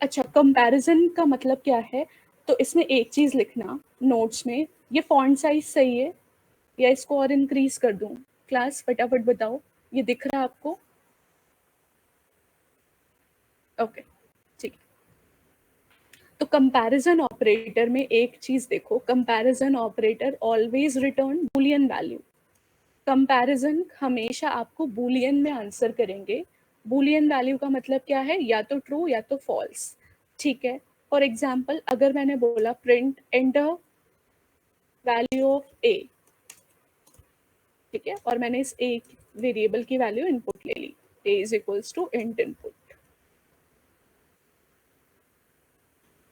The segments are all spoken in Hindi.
अच्छा, कंपैरिजन का मतलब क्या है? तो इसमें एक चीज लिखना नोट्स में, ये फॉन्ट साइज सही है या इसको और इंक्रीज कर दूं? क्लास फटाफट बताओ, ये दिख रहा है आपको? ओके, ठीक। तो कंपैरिजन ऑपरेटर में एक चीज देखो, comparison operator always return Boolean value. Comparison हमेशा आपको बूलियन में आंसर करेंगे। बूलियन वैल्यू का मतलब क्या है? या तो ट्रू या तो फॉल्स। ठीक है, फॉर एग्जाम्पल अगर मैंने बोला print enter value of A, ठीक है, और मैंने इस ए वेरिएबल की वैल्यू इनपुट ले ली, A is equals to int input.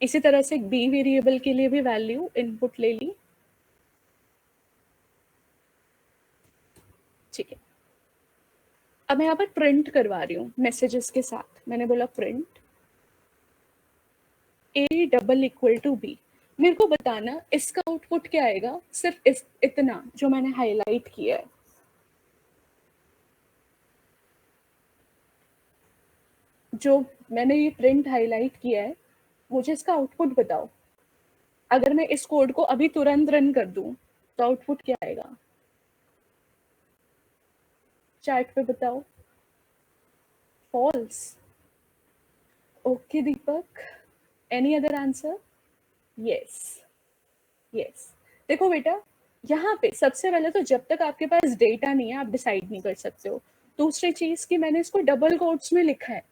इसी तरह से बी वेरिएबल के लिए भी वैल्यू इनपुट ले ली, ठीक है। अब मैं यहाँ पर प्रिंट करवा रही हूँ मैसेजेस के साथ। मैंने बोला print a double equal to b. मेरे को बताना इसका आउटपुट क्या आएगा, सिर्फ इतना जो मैंने हाईलाइट किया है। जो मैंने ये प्रिंट हाईलाइट किया है, मुझे इसका आउटपुट बताओ। अगर मैं इस कोड को अभी तुरंत रन कर दूं तो आउटपुट क्या आएगा? चैट पे बताओ। False. Okay Deepak, any other answer? Yes, yes. देखो बेटा, यहाँ पे सबसे पहले तो जब तक आपके पास डेटा नहीं है आप डिसाइड नहीं कर सकते हो। दूसरी चीज कि मैंने इसको डबल कोट्स में लिखा है,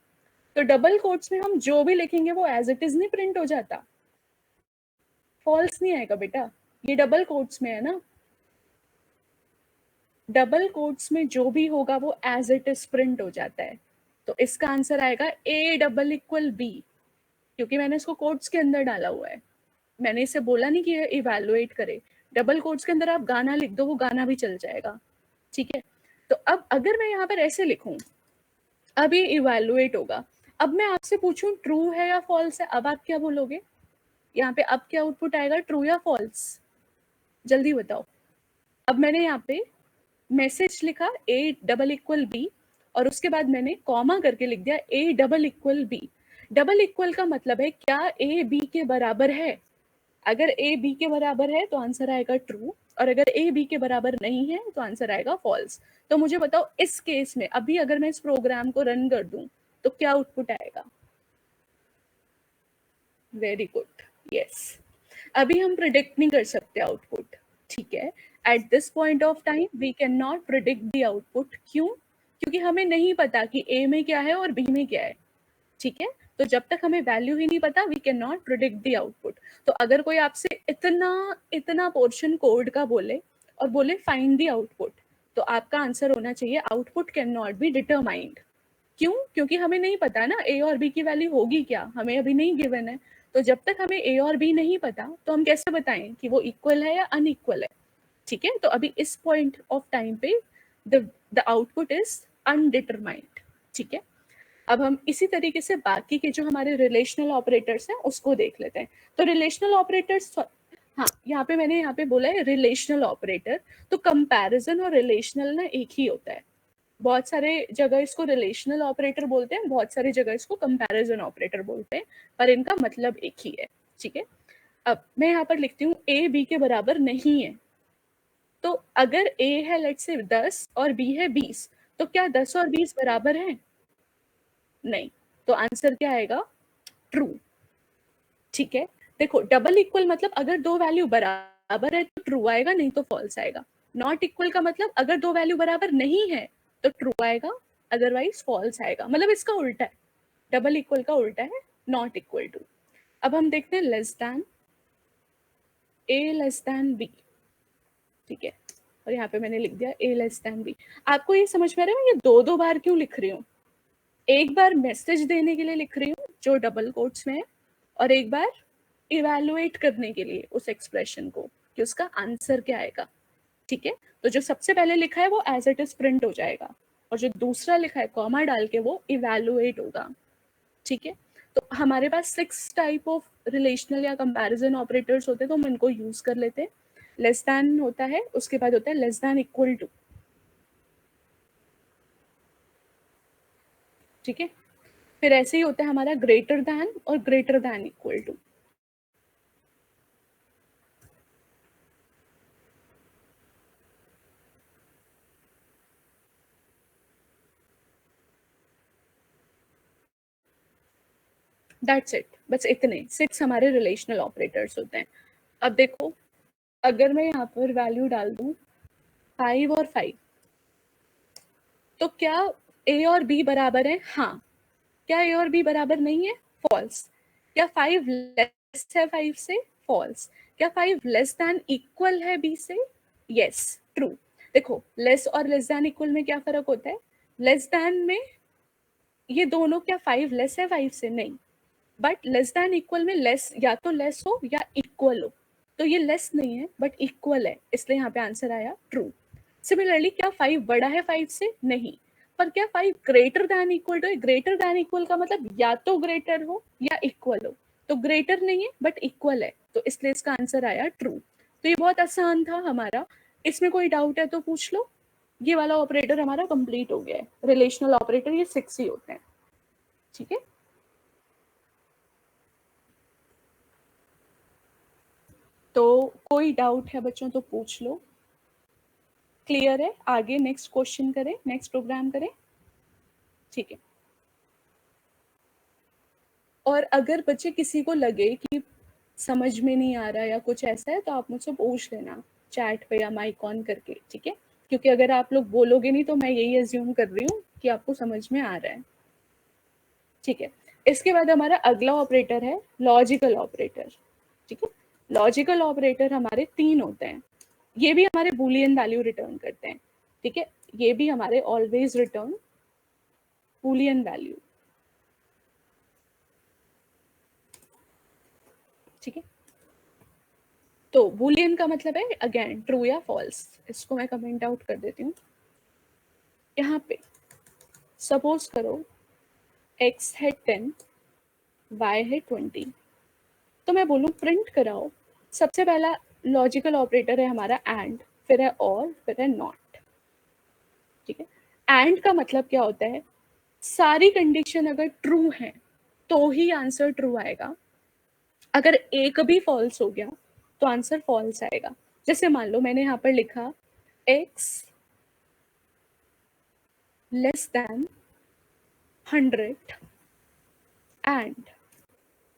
तो डबल कोट्स में हम जो भी लिखेंगे वो एज इट इज नहीं प्रिंट हो जाता, फॉल्स नहीं आएगा बेटा। ये डबल कोट्स में है ना, डबल कोट्स में जो भी होगा वो एज इट इज प्रिंट हो जाता है। तो इसका आंसर आएगा ए डबल इक्वल बी, क्योंकि मैंने इसको कोट्स के अंदर डाला हुआ है। मैंने इसे बोला नहीं कि इवैल्यूएट करे। डबल कोट्स के अंदर आप गाना लिख दो, वो गाना भी चल जाएगा, ठीक है। तो अब अगर मैं यहाँ पर ऐसे लिखूं, अब ये इवैल्यूएट होगा। अब मैं आपसे पूछूं ट्रू है या फॉल्स है, अब आप क्या बोलोगे? यहाँ पे अब क्या आउटपुट आएगा, ट्रू या फॉल्स? जल्दी बताओ। अब मैंने यहाँ पे मैसेज लिखा ए डबल इक्वल बी, और उसके बाद मैंने कॉमा करके लिख दिया a double equal b. Double equal का मतलब है क्या ए बी के बराबर है? अगर ए बी के बराबर है तो आंसर आएगा ट्रू, और अगर ए बी के बराबर नहीं है तो आंसर आएगा फॉल्स। तो मुझे बताओ इस केस में अभी अगर मैं इस प्रोग्राम को रन कर दूं तो क्या आउटपुट आएगा? Very good, yes. अभी हम प्रिडिक्ट नहीं कर सकते आउटपुट, ठीक है। At this point of time we can not predict the output. क्यों? क्योंकि हमें नहीं पता कि ए में क्या है और बी में क्या है, ठीक है। तो जब तक हमें वैल्यू ही नहीं पता we can not predict the output. तो अगर कोई आपसे इतना इतना पोर्शन कोड का बोले और बोले फाइंड द आउटपुट, तो आपका आंसर होना चाहिए output can not be determined. क्यों? क्योंकि हमें नहीं पता ना ए और बी की वैल्यू होगी क्या, हमें अभी नहीं गिवन है। तो जब तक हमें ए और बी नहीं पता तो हम कैसे बताएं कि वो इक्वल है या अनइक्वल है, ठीक है। तो अभी इस पॉइंट ऑफ टाइम पे द आउटपुट इज अनडिटरमाइंड, ठीक है। अब हम इसी तरीके से बाकी के जो हमारे रिलेशनल ऑपरेटर्स हैं उसको देख लेते हैं। तो रिलेशनल ऑपरेटर्स, हाँ यहाँ पे मैंने यहाँ पे बोला है रिलेशनल ऑपरेटर। तो कंपैरिजन और रिलेशनल ना एक ही होता है। बहुत सारे जगह इसको रिलेशनल ऑपरेटर बोलते हैं, बहुत सारी जगह इसको कंपैरिजन ऑपरेटर बोलते हैं, पर इनका मतलब एक ही है, ठीक है। अब मैं यहाँ पर लिखती हूँ ए बी के बराबर नहीं है। तो अगर ए है लेट्स से 10 और बी है 20, तो क्या 10 और 20 बराबर हैं? नहीं। तो आंसर क्या आएगा? ट्रू, ठीक है। देखो डबल इक्वल मतलब अगर दो वैल्यू बराबर है तो ट्रू आएगा, नहीं तो फॉल्स आएगा। नॉट इक्वल का मतलब अगर दो वैल्यू बराबर नहीं है तो ट्रू आएगा, अदरवाइज फॉल्स आएगा। मतलब इसका उल्टा है, डबल इक्वल का उल्टा है नॉट इक्वल टू। अब हम देखते हैं लेस देन, ए लेस देन बी, ठीक है। और यहाँ पे मैंने लिख दिया ए लेस देन बी। आपको ये समझ में आ रहा है मैं ये दो दो बार क्यों लिख रही हूँ? एक बार मैसेज देने के लिए लिख रही हूँ जो डबल कोट्स में है, और एक बार इवैल्यूएट करने के लिए उस एक्सप्रेशन को कि उसका आंसर क्या आएगा, ठीक है। तो जो सबसे पहले लिखा है वो एज इट इज प्रिंट हो जाएगा, और जो दूसरा लिखा है कॉमा डाल के वो इवैल्यूएट होगा, ठीक है। तो हमारे पास 6 टाइप ऑफ रिलेशनल या कंपैरिजन ऑपरेटर्स होते हैं, तो हम इनको यूज कर लेते हैं। लेस देन होता है, उसके बाद होता है लेस देन इक्वल टू, ठीक है। फिर ऐसे ही होता है हमारा ग्रेटर दैन और greater than equal to. That's it, बस इतने 6 हमारे रिलेशनल ऑपरेटर्स होते हैं। अब देखो, अगर मैं यहाँ पर वैल्यू डाल दूं 5 और 5, तो क्या ए और बी बराबर है? हाँ। क्या ए और बी बराबर नहीं है? फॉल्स। क्या 5 लेस है 5 से? फॉल्स। क्या 5 लेस दैन इक्वल है बी से? Yes, true. देखो, लेस और लेस दैन इक्वल में क्या फर्क होता है? लेस दैन में ये दोनों, क्या 5 लेस है 5 से? नहीं। बट लेस दैन इक्वल में लेस या तो लेस हो या इक्वल हो, तो ये लेस नहीं है बट इक्वल है, इसलिए यहाँ पे आंसर आया ट्रू। सिमिलरली, क्या 5 बड़ा है 5 से? नहीं। पर क्या 5 greater than equal to? Greater than equal का मतलब या तो ग्रेटर हो या इक्वल हो, तो ग्रेटर नहीं है बट इक्वल है, तो इसलिए इसका आंसर आया ट्रू। तो ये बहुत आसान था हमारा, इसमें कोई डाउट है तो पूछ लो। ये वाला ऑपरेटर हमारा कंप्लीट हो गया है। रिलेशनल ऑपरेटर ये 6 ही होते हैं, ठीक है। तो कोई डाउट है बच्चों तो पूछ लो। क्लियर है? आगे नेक्स्ट क्वेश्चन करें, नेक्स्ट प्रोग्राम करें, ठीक है। और अगर बच्चे किसी को लगे कि समझ में नहीं आ रहा या कुछ ऐसा है, तो आप मुझसे पूछ लेना चैट पे या माइक ऑन करके, ठीक है। क्योंकि अगर आप लोग बोलोगे नहीं तो मैं यही एज्यूम कर रही हूँ कि आपको समझ में आ रहा है, ठीक है। इसके बाद हमारा अगला ऑपरेटर है लॉजिकल ऑपरेटर, ठीक है। लॉजिकल ऑपरेटर हमारे 3 होते हैं। ये भी हमारे बूलियन वैल्यू रिटर्न करते हैं, ठीक है। ये भी हमारे ऑलवेज रिटर्न बूलियन वैल्यू, ठीक है। तो बूलियन का मतलब है अगेन ट्रू या फॉल्स। इसको मैं कमेंट आउट कर देती हूँ यहाँ पे। सपोज करो x है 10, y है 20, तो मैं बोलूँ प्रिंट कराओ। सबसे पहला लॉजिकल ऑपरेटर है हमारा एंड, फिर है और, फिर है नॉट, ठीक है। एंड का मतलब क्या होता है? सारी कंडीशन अगर ट्रू है तो ही आंसर ट्रू आएगा। अगर एक भी फॉल्स हो गया तो आंसर फॉल्स आएगा। जैसे मान लो मैंने यहाँ पर लिखा x less than 100 and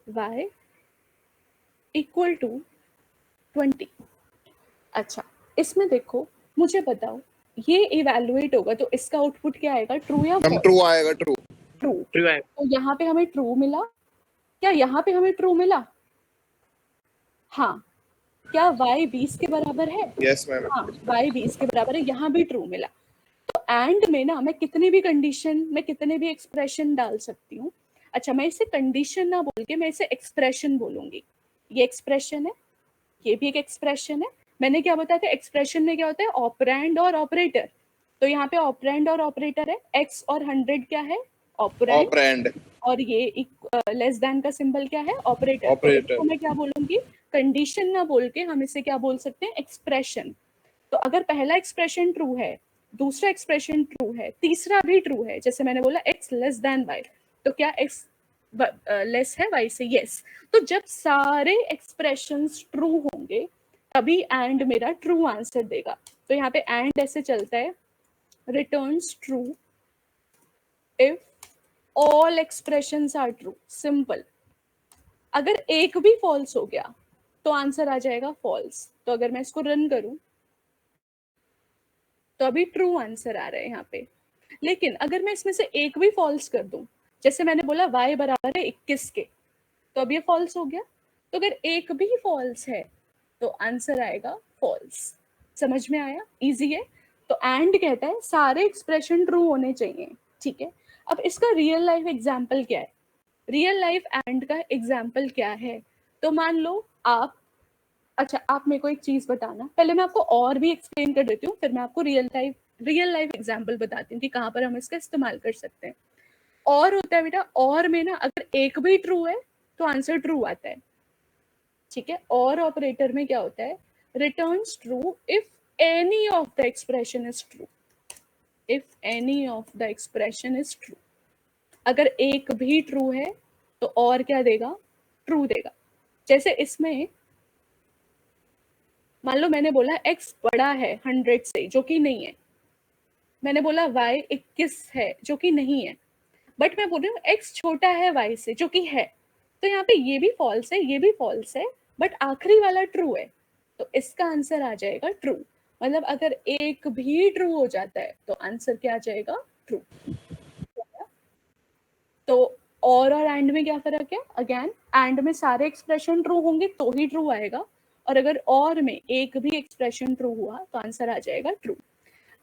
y equal to 20। अच्छा, इसमें देखो, मुझे बताओ ये इवैल्यूएट होगा तो इसका आउटपुट क्या आएगा? ट्रू या फॉल्स? ट्रू आएगा। True true. तो यहाँ पे हमें ट्रू मिला। क्या यहाँ पे हमें ट्रू मिला? हाँ। क्या y 20 के बराबर है? Yes ma'am. हाँ, y 20 के बराबर है, यहाँ भी ट्रू मिला। तो एंड में ना मैं कितनी भी कंडीशन में कितने भी एक्सप्रेशन डाल सकती हूँ। अच्छा, मैं इसे कंडीशन ना बोल के मैं इसे एक्सप्रेशन बोलूंगी। ये एक्सप्रेशन है, ये भी एक एक्सप्रेशन है। मैंने क्या बताया था? एक्सप्रेशन में क्या होता है? ऑपरेंड और ऑपरेटर। तो यहाँ पे ऑपरेंड और ऑपरेटर है। x और 100 क्या है? ऑपरेंड। और ये लेस देन का सिंबल क्या है? ऑपरेटर। तो इसको मैं क्या बोलूंगी? कंडीशन ना बोल के हम इसे क्या बोल सकते हैं? एक्सप्रेशन। तो अगर पहला एक्सप्रेशन ट्रू है, दूसरा एक्सप्रेशन ट्रू है, तीसरा भी ट्रू है, जैसे मैंने बोला x लेस देन y, तो क्या x लेस है y से? यस। तो जब सारे एक्सप्रेशंस ट्रू होंगे तभी एंड मेरा ट्रू आंसर देगा। तो यहाँ पे एंड ऐसे चलता है, returns true if all expressions are true. Simple. अगर एक भी फॉल्स हो गया तो आंसर आ जाएगा फॉल्स। तो अगर मैं इसको रन करूं तो अभी ट्रू आंसर आ रहा है यहाँ पे। लेकिन अगर मैं इसमें से एक भी फॉल्स कर दूं, जैसे मैंने बोला y बराबर है 21 के, तो अब ये फॉल्स हो गया। तो अगर एक भी फॉल्स है तो आंसर आएगा फॉल्स। समझ में आया? इजी है। तो एंड कहता है सारे एक्सप्रेशन ट्रू होने चाहिए, ठीक है। अब इसका रियल लाइफ एग्जाम्पल क्या है? रियल लाइफ एंड का एग्जाम्पल क्या है? तो मान लो आप, अच्छा आप मेरे को एक चीज बताना, पहले मैं आपको और भी एक्सप्लेन कर देती हूँ, फिर मैं आपको रियल लाइफ एग्जाम्पल बताती हूँ कि कहाँ पर हम इसका इस्तेमाल कर सकते हैं। और होता है बेटा, और में ना अगर एक भी ट्रू है तो आंसर ट्रू आता है, ठीक है। और ऑपरेटर में क्या होता है? Returns true if any of the expression is true. If any of the expression is true, अगर एक भी ट्रू है तो और क्या देगा, ट्रू देगा। जैसे इसमें मान लो मैंने बोला x बड़ा है 100 से, जो कि नहीं है। मैंने बोला y 21 है, जो कि नहीं है। बट मैं बोल रही हूँ x छोटा है y से, जो कि है। तो यहाँ पे ये भी फॉल्स है, ये भी फॉल्स है, बट आखिरी वाला ट्रू है। तो इसका आंसर आ जाएगा ट्रू। मतलब अगर एक भी ट्रू हो जाता है तो आंसर क्या आ जाएगा, ट्रू। तो और एंड में क्या फर्क है, अगेन एंड में सारे एक्सप्रेशन ट्रू होंगे तो ही ट्रू आएगा, और अगर और में एक भी एक्सप्रेशन ट्रू हुआ तो आंसर आ जाएगा ट्रू।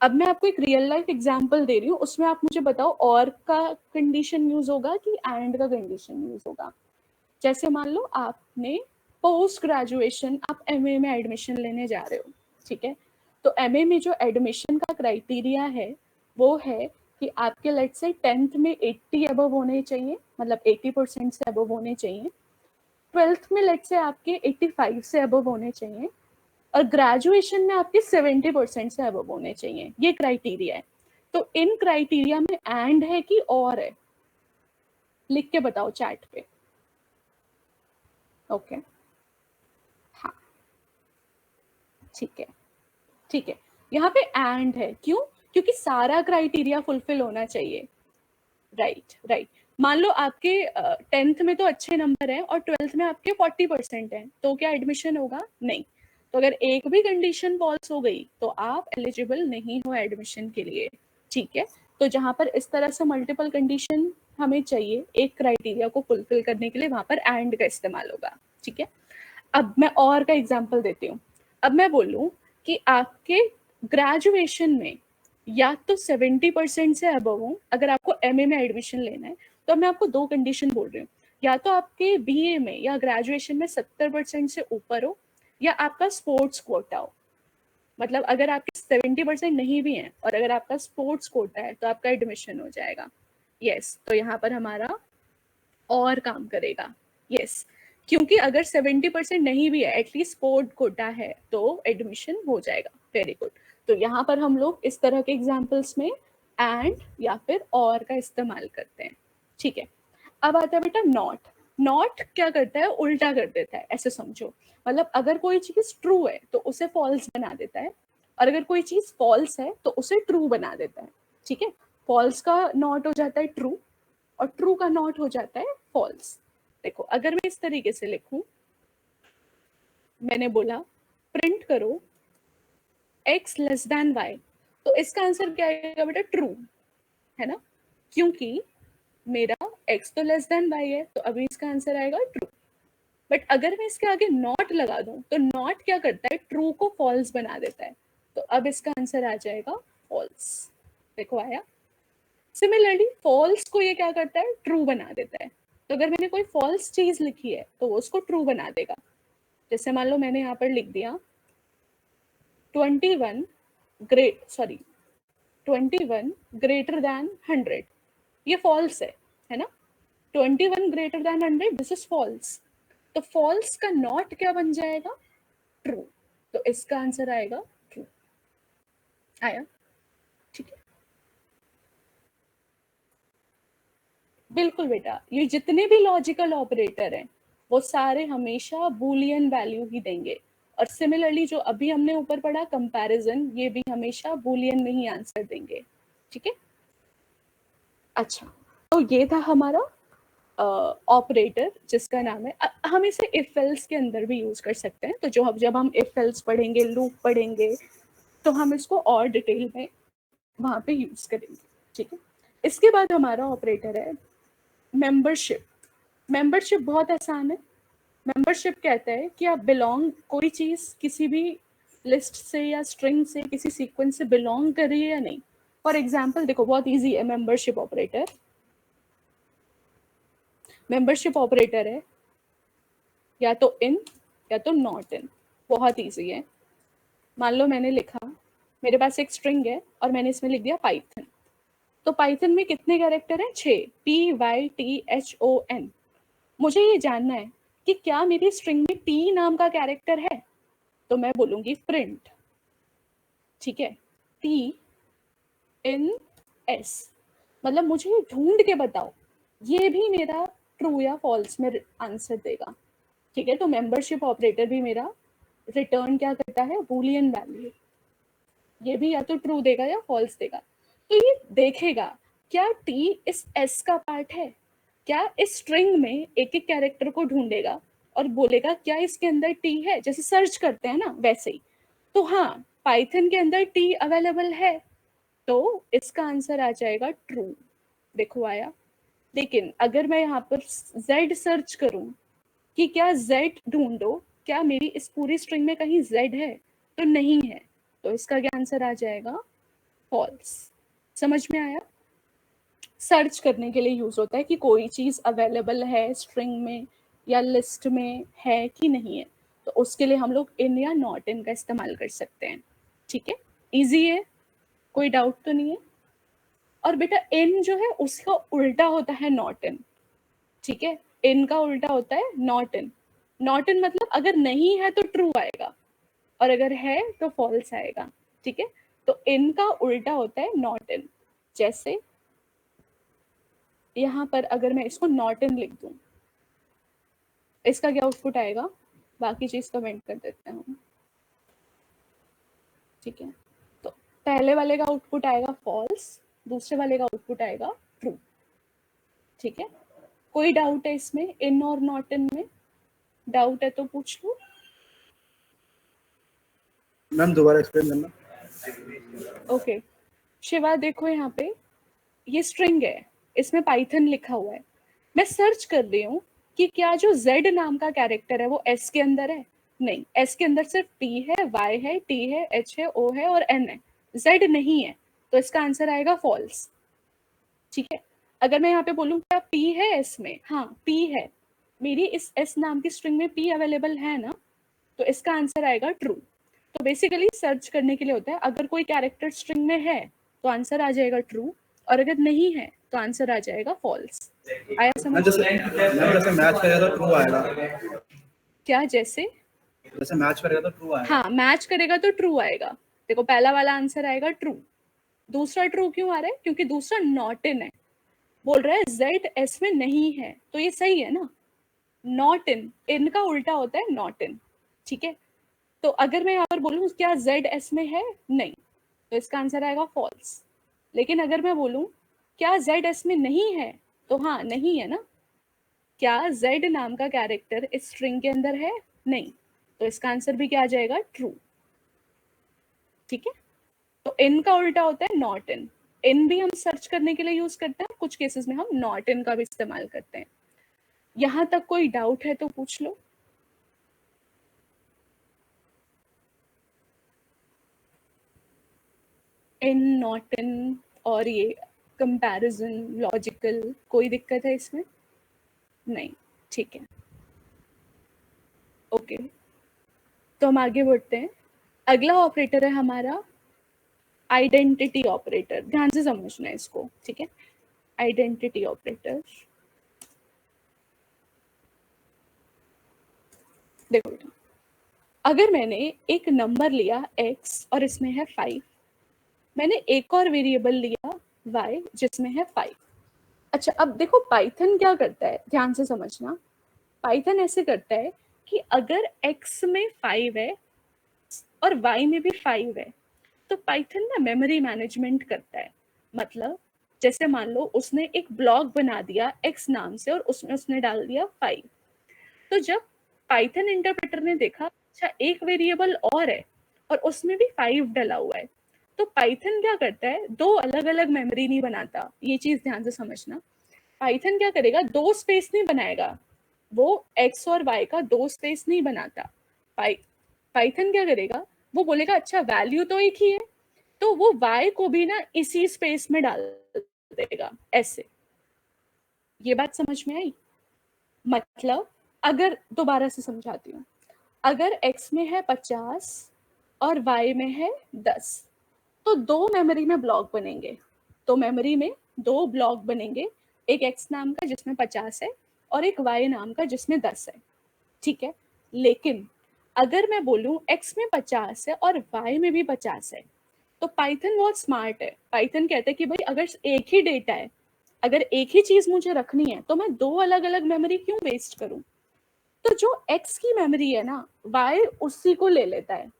अब मैं आपको एक रियल लाइफ एग्जांपल दे रही हूँ, उसमें आप मुझे बताओ और का कंडीशन यूज होगा कि एंड का कंडीशन यूज होगा। जैसे मान लो आपने पोस्ट ग्रेजुएशन आप एमए में एडमिशन लेने जा रहे हो, ठीक है। तो एमए में जो एडमिशन का क्राइटेरिया है वो है कि आपके लेट से 10th में 80 अबव होने चाहिए, मतलब 80% से अबव होने चाहिए। 12th में लेट से आपके 85 से अबव होने चाहिए, और ग्रेजुएशन में आपके 70% से अबव होने चाहिए। ये क्राइटेरिया है। तो इन क्राइटेरिया में एंड है कि और है, लिख के बताओ चैट पे। ओके, हाँ ठीक है, ठीक है। यहाँ पे एंड है, क्यों? क्योंकि सारा क्राइटेरिया फुलफिल होना चाहिए। Right right. मान लो आपके 10th में तो अच्छे नंबर है और 12th में आपके 40% है, तो क्या एडमिशन होगा? नहीं। तो अगर एक भी कंडीशन फॉल्स हो गई तो आप एलिजिबल नहीं हो एडमिशन के लिए, ठीक है। तो जहां पर इस तरह से मल्टीपल कंडीशन हमें चाहिए एक क्राइटेरिया को फुलफिल करने के लिए, वहां पर एंड का इस्तेमाल होगा, ठीक है। अब मैं और का एग्जाम्पल देती हूँ। अब मैं बोलूँ कि आपके ग्रेजुएशन में या तो 70% से अबव हो, अगर आपको एमए में एडमिशन लेना है, तो मैं आपको दो कंडीशन बोल रही हूँ। या तो आपके बीए में या ग्रेजुएशन में 70% से ऊपर हो, या आपका स्पोर्ट्स कोटा हो। मतलब अगर आपके 70% नहीं भी है और अगर आपका स्पोर्ट्स कोटा है तो आपका एडमिशन हो जाएगा। यस, तो यहाँ पर हमारा और काम करेगा। यस, क्योंकि अगर 70% नहीं भी है, एटलीस्ट स्पोर्ट कोटा है, तो एडमिशन हो जाएगा। Very good. तो यहाँ पर हम लोग इस तरह के एग्जाम्पल्स में एंड या फिर और का इस्तेमाल करते हैं, ठीक है। अब आता है बेटा नॉट। नॉट क्या करता है, उल्टा कर देता है, ऐसे समझो। मतलब अगर कोई चीज ट्रू है तो उसे फॉल्स बना देता है, और अगर कोई चीज फॉल्स है तो उसे ट्रू बना देता है, ठीक है। फॉल्स का नॉट हो जाता है ट्रू, और ट्रू का नॉट हो जाता है फॉल्स। देखो अगर मैं इस तरीके से लिखूं, मैंने बोला प्रिंट करो x लेस देन y, तो इसका आंसर क्या आएगा बेटा, ट्रू, है ना। क्योंकि मेरा x तो लेस देन y है, तो अभी इसका आंसर आएगा ट्रू। बट अगर मैं इसके आगे नॉट लगा दूं तो नॉट क्या करता है, ट्रू को फॉल्स बना देता है, तो अब इसका आंसर आ जाएगा फॉल्स। देखो आया। सिमिलरली फॉल्स को ये क्या करता है, ट्रू बना देता है। तो अगर मैंने कोई फॉल्स चीज लिखी है तो वो उसको ट्रू बना देगा। जैसे मान लो मैंने यहाँ पर लिख दिया 21 ग्रेटर दैन 100, ये फॉल्स है ना। 21 greater than 100, this is false. तो फॉल्स का नॉट क्या बन जाएगा, ट्रू। तो इसका आंसर आएगा ट्रू। आया, ठीक है। बिल्कुल बेटा, ये जितने भी लॉजिकल ऑपरेटर हैं वो सारे हमेशा बूलियन वैल्यू ही देंगे। और सिमिलरली जो अभी हमने ऊपर पढ़ा कंपैरिजन, ये भी हमेशा बूलियन में ही आंसर देंगे, ठीक है। अच्छा, तो ये था हमारा ऑपरेटर जिसका नाम है, हम इसे इफ एल्स के अंदर भी यूज कर सकते हैं। तो जो जब हम इफ एल्स पढ़ेंगे, लूप पढ़ेंगे, तो हम इसको और डिटेल में वहां पे यूज करेंगे, ठीक है। इसके बाद हमारा ऑपरेटर है मेंबरशिप। मेंबरशिप बहुत आसान है। मेंबरशिप कहता है कि आप बिलोंग, कोई चीज किसी भी लिस्ट से या स्ट्रिंग से, किसी सीक्वेंस से बिलोंग कर रही है या नहीं। फॉर एग्जाम्पल देखो, बहुत ईजी है मेंबरशिप ऑपरेटर। मेंबरशिप ऑपरेटर है या तो इन या तो नॉट इन, बहुत ईजी है। मान लो मैंने लिखा, मेरे पास एक स्ट्रिंग है और मैंने इसमें लिख दिया पाइथन। तो पाइथन में कितने कैरेक्टर हैं, 6, PYTHON। मुझे ये जानना है कि क्या मेरी स्ट्रिंग में T नाम का कैरेक्टर है, तो मैं बोलूंगी प्रिंट, ठीक है, T in S। मतलब मुझे ढूंढ के बताओ ये भी मेरा ट्रू या फॉल्स में आंसर देगा, ठीक है। तो मेंबरशिप ऑपरेटर भी मेरा रिटर्न क्या करता है, बूलियन वैल्यू। ये भी या तो ट्रू देगा या फॉल्स देगा। तो ये देखेगा क्या टी इस एस का पार्ट है, क्या इस स्ट्रिंग में एक एक कैरेक्टर को ढूंढेगा और बोलेगा क्या इसके अंदर टी है, जैसे सर्च करते हैं ना वैसे ही। तो हाँ, पाइथन के अंदर टी अवेलेबल है, तो इसका आंसर आ जाएगा ट्रू। देखो आया। लेकिन अगर मैं यहाँ पर z सर्च करूं कि क्या z ढूंढो, क्या मेरी इस पूरी स्ट्रिंग में कहीं z है, तो नहीं है, तो इसका क्या आंसर आ जाएगा, फॉल्स। समझ में आया? सर्च करने के लिए यूज होता है कि कोई चीज अवेलेबल है स्ट्रिंग में या लिस्ट में है कि नहीं है, तो उसके लिए हम लोग इन या नॉट इन का इस्तेमाल कर सकते हैं। ठीक है, इजी है, कोई डाउट तो नहीं है। और बेटा इन जो है उसका उल्टा होता है नॉट इन, ठीक है। इन का उल्टा होता है नॉट इन। नॉट इन मतलब अगर नहीं है तो ट्रू आएगा और अगर है तो फॉल्स आएगा, ठीक है। तो इन का उल्टा होता है नॉट इन। जैसे यहाँ पर अगर मैं इसको नॉट इन लिख दूं, इसका क्या आउटपुट आएगा, बाकी चीज कमेंट कर देते हैं हम, ठीक है। तो पहले वाले का आउटपुट आएगा फॉल्स, दूसरे वाले का आउटपुट आएगा ट्रू, ठीक है। कोई डाउट है इसमें, इन और नॉट इन में? डाउट है तो पूछ लो। मैम दोबारा एक्सप्लेन करना। ओके शिवा, देखो यहाँ पे ये स्ट्रिंग है, इसमें पाइथन लिखा हुआ है। मैं सर्च कर रही हूँ कि क्या जो z नाम का कैरेक्टर है वो s के अंदर है। नहीं, s के अंदर सिर्फ t है, y है, t है, h है, o है और n है, z नहीं है, तो इसका आंसर आएगा फॉल्स, ठीक है। अगर मैं यहाँ पे बोलूँ क्या p है s में, हाँ p है, मेरी इस s नाम की स्ट्रिंग में p अवेलेबल है ना, तो इसका आंसर आएगा ट्रू। तो बेसिकली सर्च करने के लिए होता है, अगर कोई कैरेक्टर स्ट्रिंग में है तो आंसर आ जाएगा ट्रू, और अगर नहीं है तो आंसर आ जाएगा फॉल्स। आया समझ? जैसे मैच करेगा तो ट्रू आएगा। क्या जैसे मैच करेगा तो ट्रू आएगा। हाँ, मैच करेगा तो ट्रू आएगा। देखो पहला वाला आंसर आएगा ट्रू, दूसरा ट्रू क्यों आ रहा है, क्योंकि दूसरा नॉट इन है, बोल रहा है जेड एस में नहीं है, तो ये सही है ना। नॉट इन, इन का उल्टा होता है नॉट इन, ठीक है। तो अगर मैं यहाँ पर बोलूँ क्या जेड एस में है, नहीं, तो इसका आंसर आएगा फॉल्स। लेकिन अगर मैं बोलूँ क्या जेड एस में नहीं है, तो हाँ नहीं है ना। क्या जेड नाम का कैरेक्टर इस स्ट्रिंग के अंदर है, नहीं, तो इसका आंसर भी क्या आ जाएगा, ट्रू, ठीक है। तो इन का उल्टा होता है नॉट इन। इन भी हम सर्च करने के लिए यूज करते हैं, कुछ केसेस में हम नॉट इन का भी इस्तेमाल करते हैं। यहां तक कोई डाउट है तो पूछ लो। इन, नॉट इन और ये कंपैरिजन, लॉजिकल, कोई दिक्कत है इसमें? नहीं, ठीक है, ओके। तो हम आगे बढ़ते हैं। अगला ऑपरेटर है हमारा आइडेंटिटी ऑपरेटर। ध्यान से समझना है इसको, ठीक है। आइडेंटिटी ऑपरेटर, देखो बेटा, अगर मैंने एक नंबर लिया x और इसमें है 5, मैंने एक और वेरिएबल लिया y जिसमें है 5। अच्छा, अब देखो पाइथन क्या करता है, ध्यान से समझना। पाइथन ऐसे करता है कि अगर x में 5 है और y में भी 5 है, तो पाइथन ना मेमोरी मैनेजमेंट करता है। मतलब जैसे मान लो उसने एक ब्लॉक बना दिया x नाम से और उसमें उसने डाल दिया 5। तो जब पाइथन इंटरप्रेटर ने देखा अच्छा एक वेरिएबल और है और उसमें भी 5 डला हुआ है, तो पाइथन क्या करता है, दो अलग अलग मेमोरी नहीं बनाता। ये चीज ध्यान से समझना। पाइथन क्या करेगा, दो स्पेस नहीं बनाएगा, वो एक्स और वाई का दो स्पेस नहीं बनाता। पाइथन क्या करेगा, वो बोलेगा अच्छा वैल्यू तो एक ही है, तो वो y को भी ना इसी स्पेस में डाल देगा, ऐसे। ये बात समझ में आई? मतलब अगर दोबारा से समझाती हूँ, अगर x में है 50 और y में है 10, तो दो मेमोरी में ब्लॉक बनेंगे। तो मेमोरी में दो ब्लॉक बनेंगे, एक x नाम का जिसमें 50 है और एक y नाम का जिसमें 10 है, ठीक है। लेकिन अगर मैं बोलूँ x में 50 है और y में भी 50 है, तो पाइथन बहुत स्मार्ट है। पाइथन कहता है कि भाई अगर एक ही डेटा है, अगर एक ही चीज मुझे रखनी है तो मैं दो अलग अलग मेमोरी क्यों वेस्ट करूं? तो जो x की मेमोरी है ना, y उसी को ले लेता है,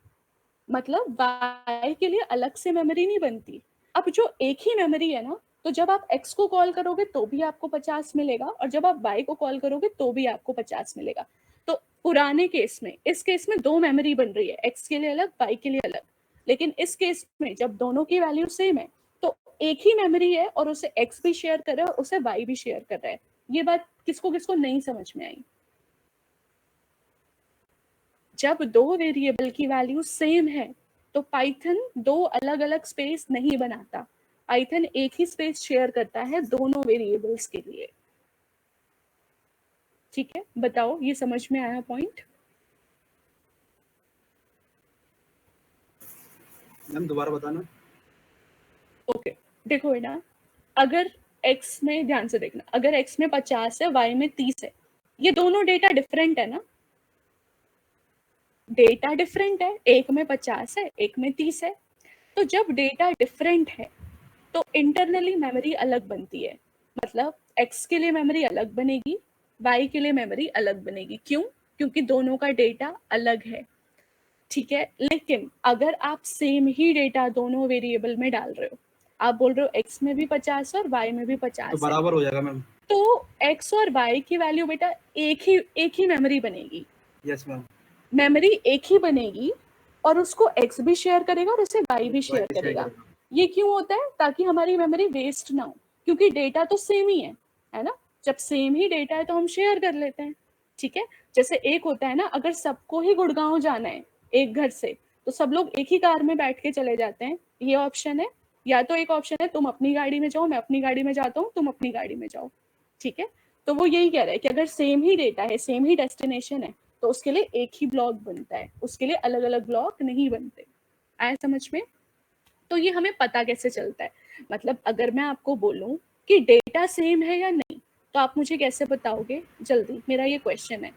मतलब y के लिए अलग से मेमोरी नहीं बनती। अब जो एक ही मेमोरी है ना, तो जब आप x को कॉल करोगे तो भी आपको 50 मिलेगा, और जब आप y को कॉल करोगे तो भी आपको 50 मिलेगा। तो पुराने केस में, इस केस में दो मेमोरी बन रही है, x के लिए अलग, y के लिए अलग। लेकिन इस केस में जब दोनों की वैल्यू सेम है तो एक ही मेमोरी है, और उसे x भी शेयर कर रहा है और उसे y भी शेयर कर रहा है। ये बात किसको किसको नहीं समझ में आई? जब दो वेरिएबल की वैल्यू सेम है तो पाइथन दो अलग अलग स्पेस नहीं बनाता, पाइथन एक ही स्पेस शेयर करता है दोनों वेरिएबल्स के लिए। ठीक है, बताओ ये समझ में आया पॉइंट? मैम दोबारा बताना। ओके, देखो बेटा, अगर x में, ध्यान से देखना, अगर x में 50 है, y में 30 है, ये दोनों डेटा डिफरेंट है ना, डेटा डिफरेंट है, एक में 50 है एक में 30 है। तो जब डेटा डिफरेंट है तो इंटरनली मेमोरी अलग बनती है, मतलब x के लिए मेमोरी अलग बनेगी, y के लिए मेमोरी अलग बनेगी। क्यों? क्योंकि दोनों का डेटा अलग है। ठीक है, लेकिन अगर आप सेम ही डेटा दोनों वेरिएबल में डाल रहे हो, आप बोल रहे हो x में भी 50 और y में भी 50 तो बराबर हो जाएगा मैम। तो x और y की वैल्यू बेटा एक ही मेमोरी बनेगी। Yes ma'am. मेमोरी एक ही बनेगी और उसको x भी शेयर करेगा और उसे y भी शेयर करेगा। ये क्यों होता है? ताकि हमारी मेमोरी वेस्ट ना हो, क्योंकि डेटा तो सेम ही है ना। जब सेम ही डेटा है तो हम शेयर कर लेते हैं। ठीक है, जैसे एक होता है ना, अगर सबको ही गुड़गांव जाना है एक घर से, तो सब लोग एक ही कार में बैठ के चले जाते हैं। ये ऑप्शन है, या तो एक ऑप्शन है तुम अपनी गाड़ी में जाओ, मैं अपनी गाड़ी में जाता हूँ, तुम अपनी गाड़ी में जाओ। ठीक है, तो वो यही कह रहा है कि अगर सेम ही डेटा है, सेम ही डेस्टिनेशन है, तो उसके लिए एक ही ब्लॉक बनता है, उसके लिए अलग अलग ब्लॉक नहीं बनते। आया समझ में? तो ये हमें पता कैसे चलता है? मतलब अगर मैं आपको बोलूं कि डेटा सेम है या नहीं, तो आप मुझे कैसे बताओगे? जल्दी, मेरा ये क्वेश्चन है।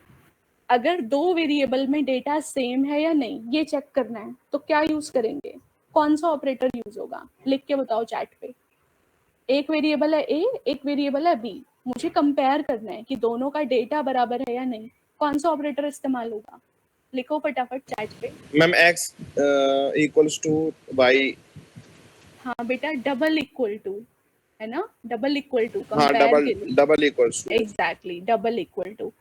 अगर दो वेरिएबल में डेटा सेम है या नहीं ये चेक करना है तो क्या यूज करेंगे? कौन सा ऑपरेटर यूज होगा? लिख के बताओ चैट पे। एक वेरिएबल है ए, एक वेरिएबल है बी, मुझे कंपेयर करना है कि दोनों का डेटा बराबर है या नहीं, कौन सा ऑपरेटर इस्तेमाल होगा? लिखो फटाफट चैट पे। Ma'am x equals to y। हाँ बेटा, डबल इक्वल टू, है ना, डबल इक्वल टू हाँ, कंपेयर के लिए। Double equals to. Exactly, double equal to.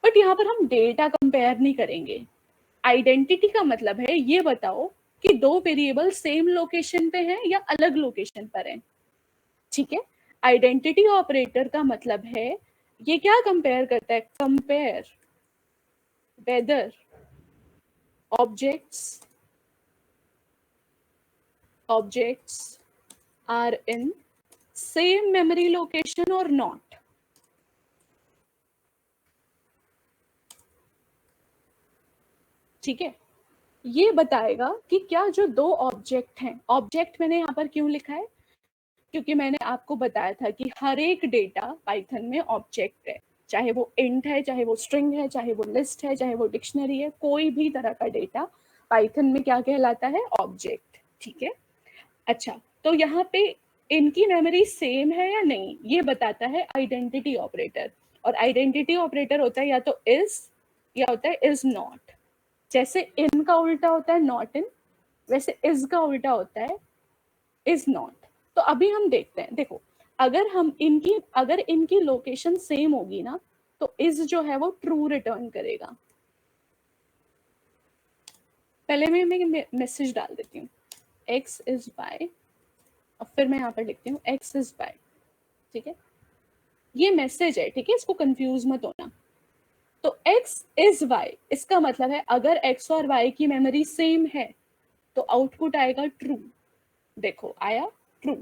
But यहाँ पर हम डेटा कंपेयर नहीं करेंगे। आइडेंटिटी का मतलब है ये बताओ कि दो वेरिएबल सेम लोकेशन पे हैं या अलग लोकेशन पर हैं। ठीक है, आइडेंटिटी ऑपरेटर का मतलब है ये क्या कंपेयर करता है? Compare whether objects are in same memory location or not। ठीक है, ये बताएगा कि क्या जो दो ऑब्जेक्ट हैं, ऑब्जेक्ट मैंने यहाँ पर क्यों लिखा है? क्योंकि मैंने आपको बताया था कि हर एक डेटा पाइथन में ऑब्जेक्ट है, चाहे वो इंट है, चाहे वो स्ट्रिंग है, चाहे वो लिस्ट है, चाहे वो डिक्शनरी है, कोई भी तरह का डेटा पाइथन में क्या कहलाता है? ऑब्जेक्ट। ठीक है, अच्छा, तो यहाँ पे इनकी मेमोरी सेम है या नहीं ये बताता है आइडेंटिटी ऑपरेटर। और आइडेंटिटी ऑपरेटर होता है या तो इज या होता है इज नॉट। जैसे इन का उल्टा होता है नॉट इन, वैसे इज का उल्टा होता है इज नॉट। तो अभी हम देखते हैं, देखो, अगर इनकी लोकेशन सेम होगी ना तो इज जो है वो ट्रू रिटर्न करेगा। पहले मैं मैसेज डाल देती हूँ, x इज y, और फिर मैं यहाँ पर लिखती हूँ x इज y। ठीक है, ये मैसेज है, ठीक है, इसको कंफ्यूज मत होना। तो x इज y, इसका मतलब है अगर x और y की मेमोरी सेम है तो आउटपुट आएगा ट्रू। देखो आया ट्रू।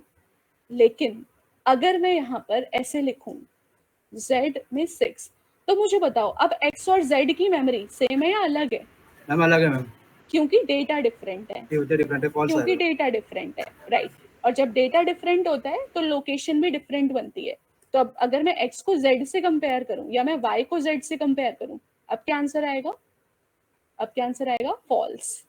लेकिन अगर मैं यहाँ पर ऐसे लिखूं z में 6, तो मुझे बताओ अब x और z की मेमोरी सेम है या अलग है? मैम अलग है मैम, क्योंकि डेटा डिफरेंट है। डिफरेंट है, क्योंकि डेटा डिफरेंट है, राइट। और जब डेटा डिफरेंट होता है तो लोकेशन भी डिफरेंट बनती है। तो अब अगर मैं x को z से कंपेयर करूं या मैं y को z से कंपेयर करूं, अब क्या आंसर आएगा? अब क्या आंसर आएगा? फॉल्स।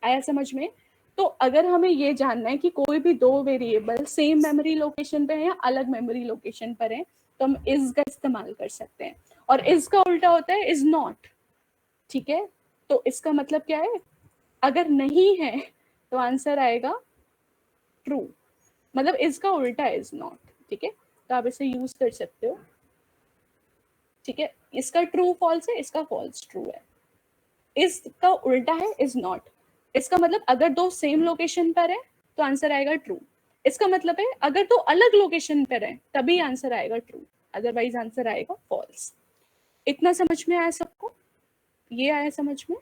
आया समझ में? तो अगर हमें ये जानना है कि कोई भी दो वेरिएबल सेम मेमोरी लोकेशन पे है या अलग मेमोरी लोकेशन पर है, तो हम इज का इस्तेमाल कर सकते हैं। और इज का उल्टा होता है इज नॉट। ठीक है, तो इसका मतलब क्या है, अगर नहीं है तो आंसर आएगा ट्रू, मतलब इसका उल्टा इज नॉट। ठीक है, तो आप इसे यूज कर सकते हो। ठीक है, इसका ट्रू फॉल्स है, इसका फॉल्स ट्रू है। इसका उल्टा है इज नॉट। इसका मतलब अगर दो सेम लोकेशन पर है तो आंसर आएगा ट्रू। इसका मतलब है अगर दो अलग लोकेशन पर है तभी आंसर आएगा ट्रू, अदरवाइज आंसर आएगा फॉल्स। इतना समझ में आया सबको? ये आया समझ में?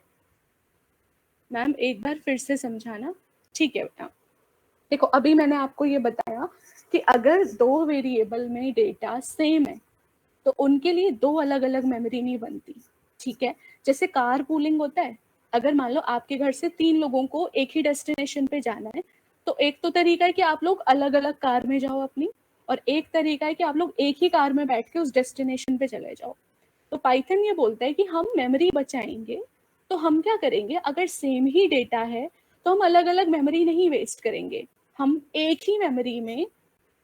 मैम एक बार फिर से समझाना। ठीक है बेटा, देखो अभी मैंने आपको ये बताया कि अगर दो वेरिएबल में डेटा सेम है तो उनके लिए दो अलग अलग मेमोरी नहीं बनती। ठीक है, जैसे कार पूलिंग होता है, अगर मान लो आपके घर से 3 लोगों को एक ही डेस्टिनेशन पे जाना है, तो एक तो तरीका है कि आप लोग अलग अलग कार में जाओ अपनी, और एक तरीका है कि आप लोग एक ही कार में बैठ के उस डेस्टिनेशन पे चले जाओ। तो पाइथन ये बोलता है कि हम मेमोरी बचाएंगे, तो हम क्या करेंगे, अगर सेम ही डेटा है तो हम अलग अलग मेमोरी नहीं वेस्ट करेंगे, हम एक ही मेमोरी में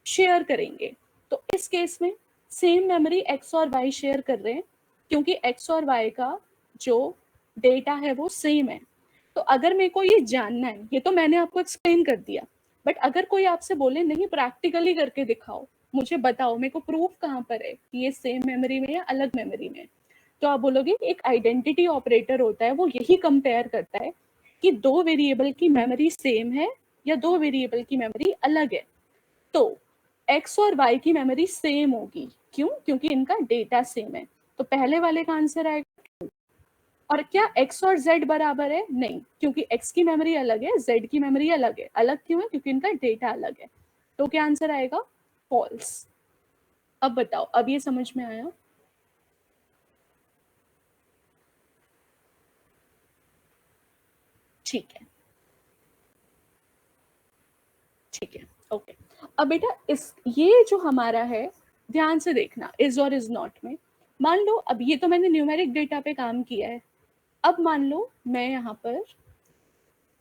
शेयर करेंगे। तो इस केस में सेम मेमोरी एक्स और वाई शेयर कर रहे हैं, क्योंकि एक्स और वाई का जो डेटा है वो सेम है। तो अगर मेरे को ये जानना है, ये तो मैंने आपको एक्सप्लेन कर दिया, बट अगर कोई आपसे बोले नहीं प्रैक्टिकली करके दिखाओ, मुझे बताओ मेरे को प्रूफ कहाँ पर है कि ये सेम मेमोरी में या अलग मेमोरी में, तो आप बोलोगे एक आइडेंटिटी ऑपरेटर होता है, वो यही कंपेयर करता है कि दो वेरिएबल की मेमोरी सेम है या दो वेरिएबल की मेमोरी अलग है। तो एक्स और वाई की मेमोरी सेम होगी, क्यों? क्योंकि इनका डेटा सेम है। तो पहले वाले का आंसर आएगा। और क्या एक्स और जेड बराबर है? नहीं, क्योंकि एक्स की मेमोरी अलग है, जेड की मेमोरी अलग है। अलग क्यों है? क्योंकि इनका डेटा अलग है। तो क्या आंसर आएगा? फॉल्स। अब बताओ, अब ये समझ में आया? ठीक है, ठीक है, ओके। अब बेटा इस ये जो हमारा है, ध्यान से देखना, इज और इज नॉट में मान लो, अब ये तो मैंने न्यूमेरिक डेटा पे काम किया है, अब मान लो मैं यहाँ पर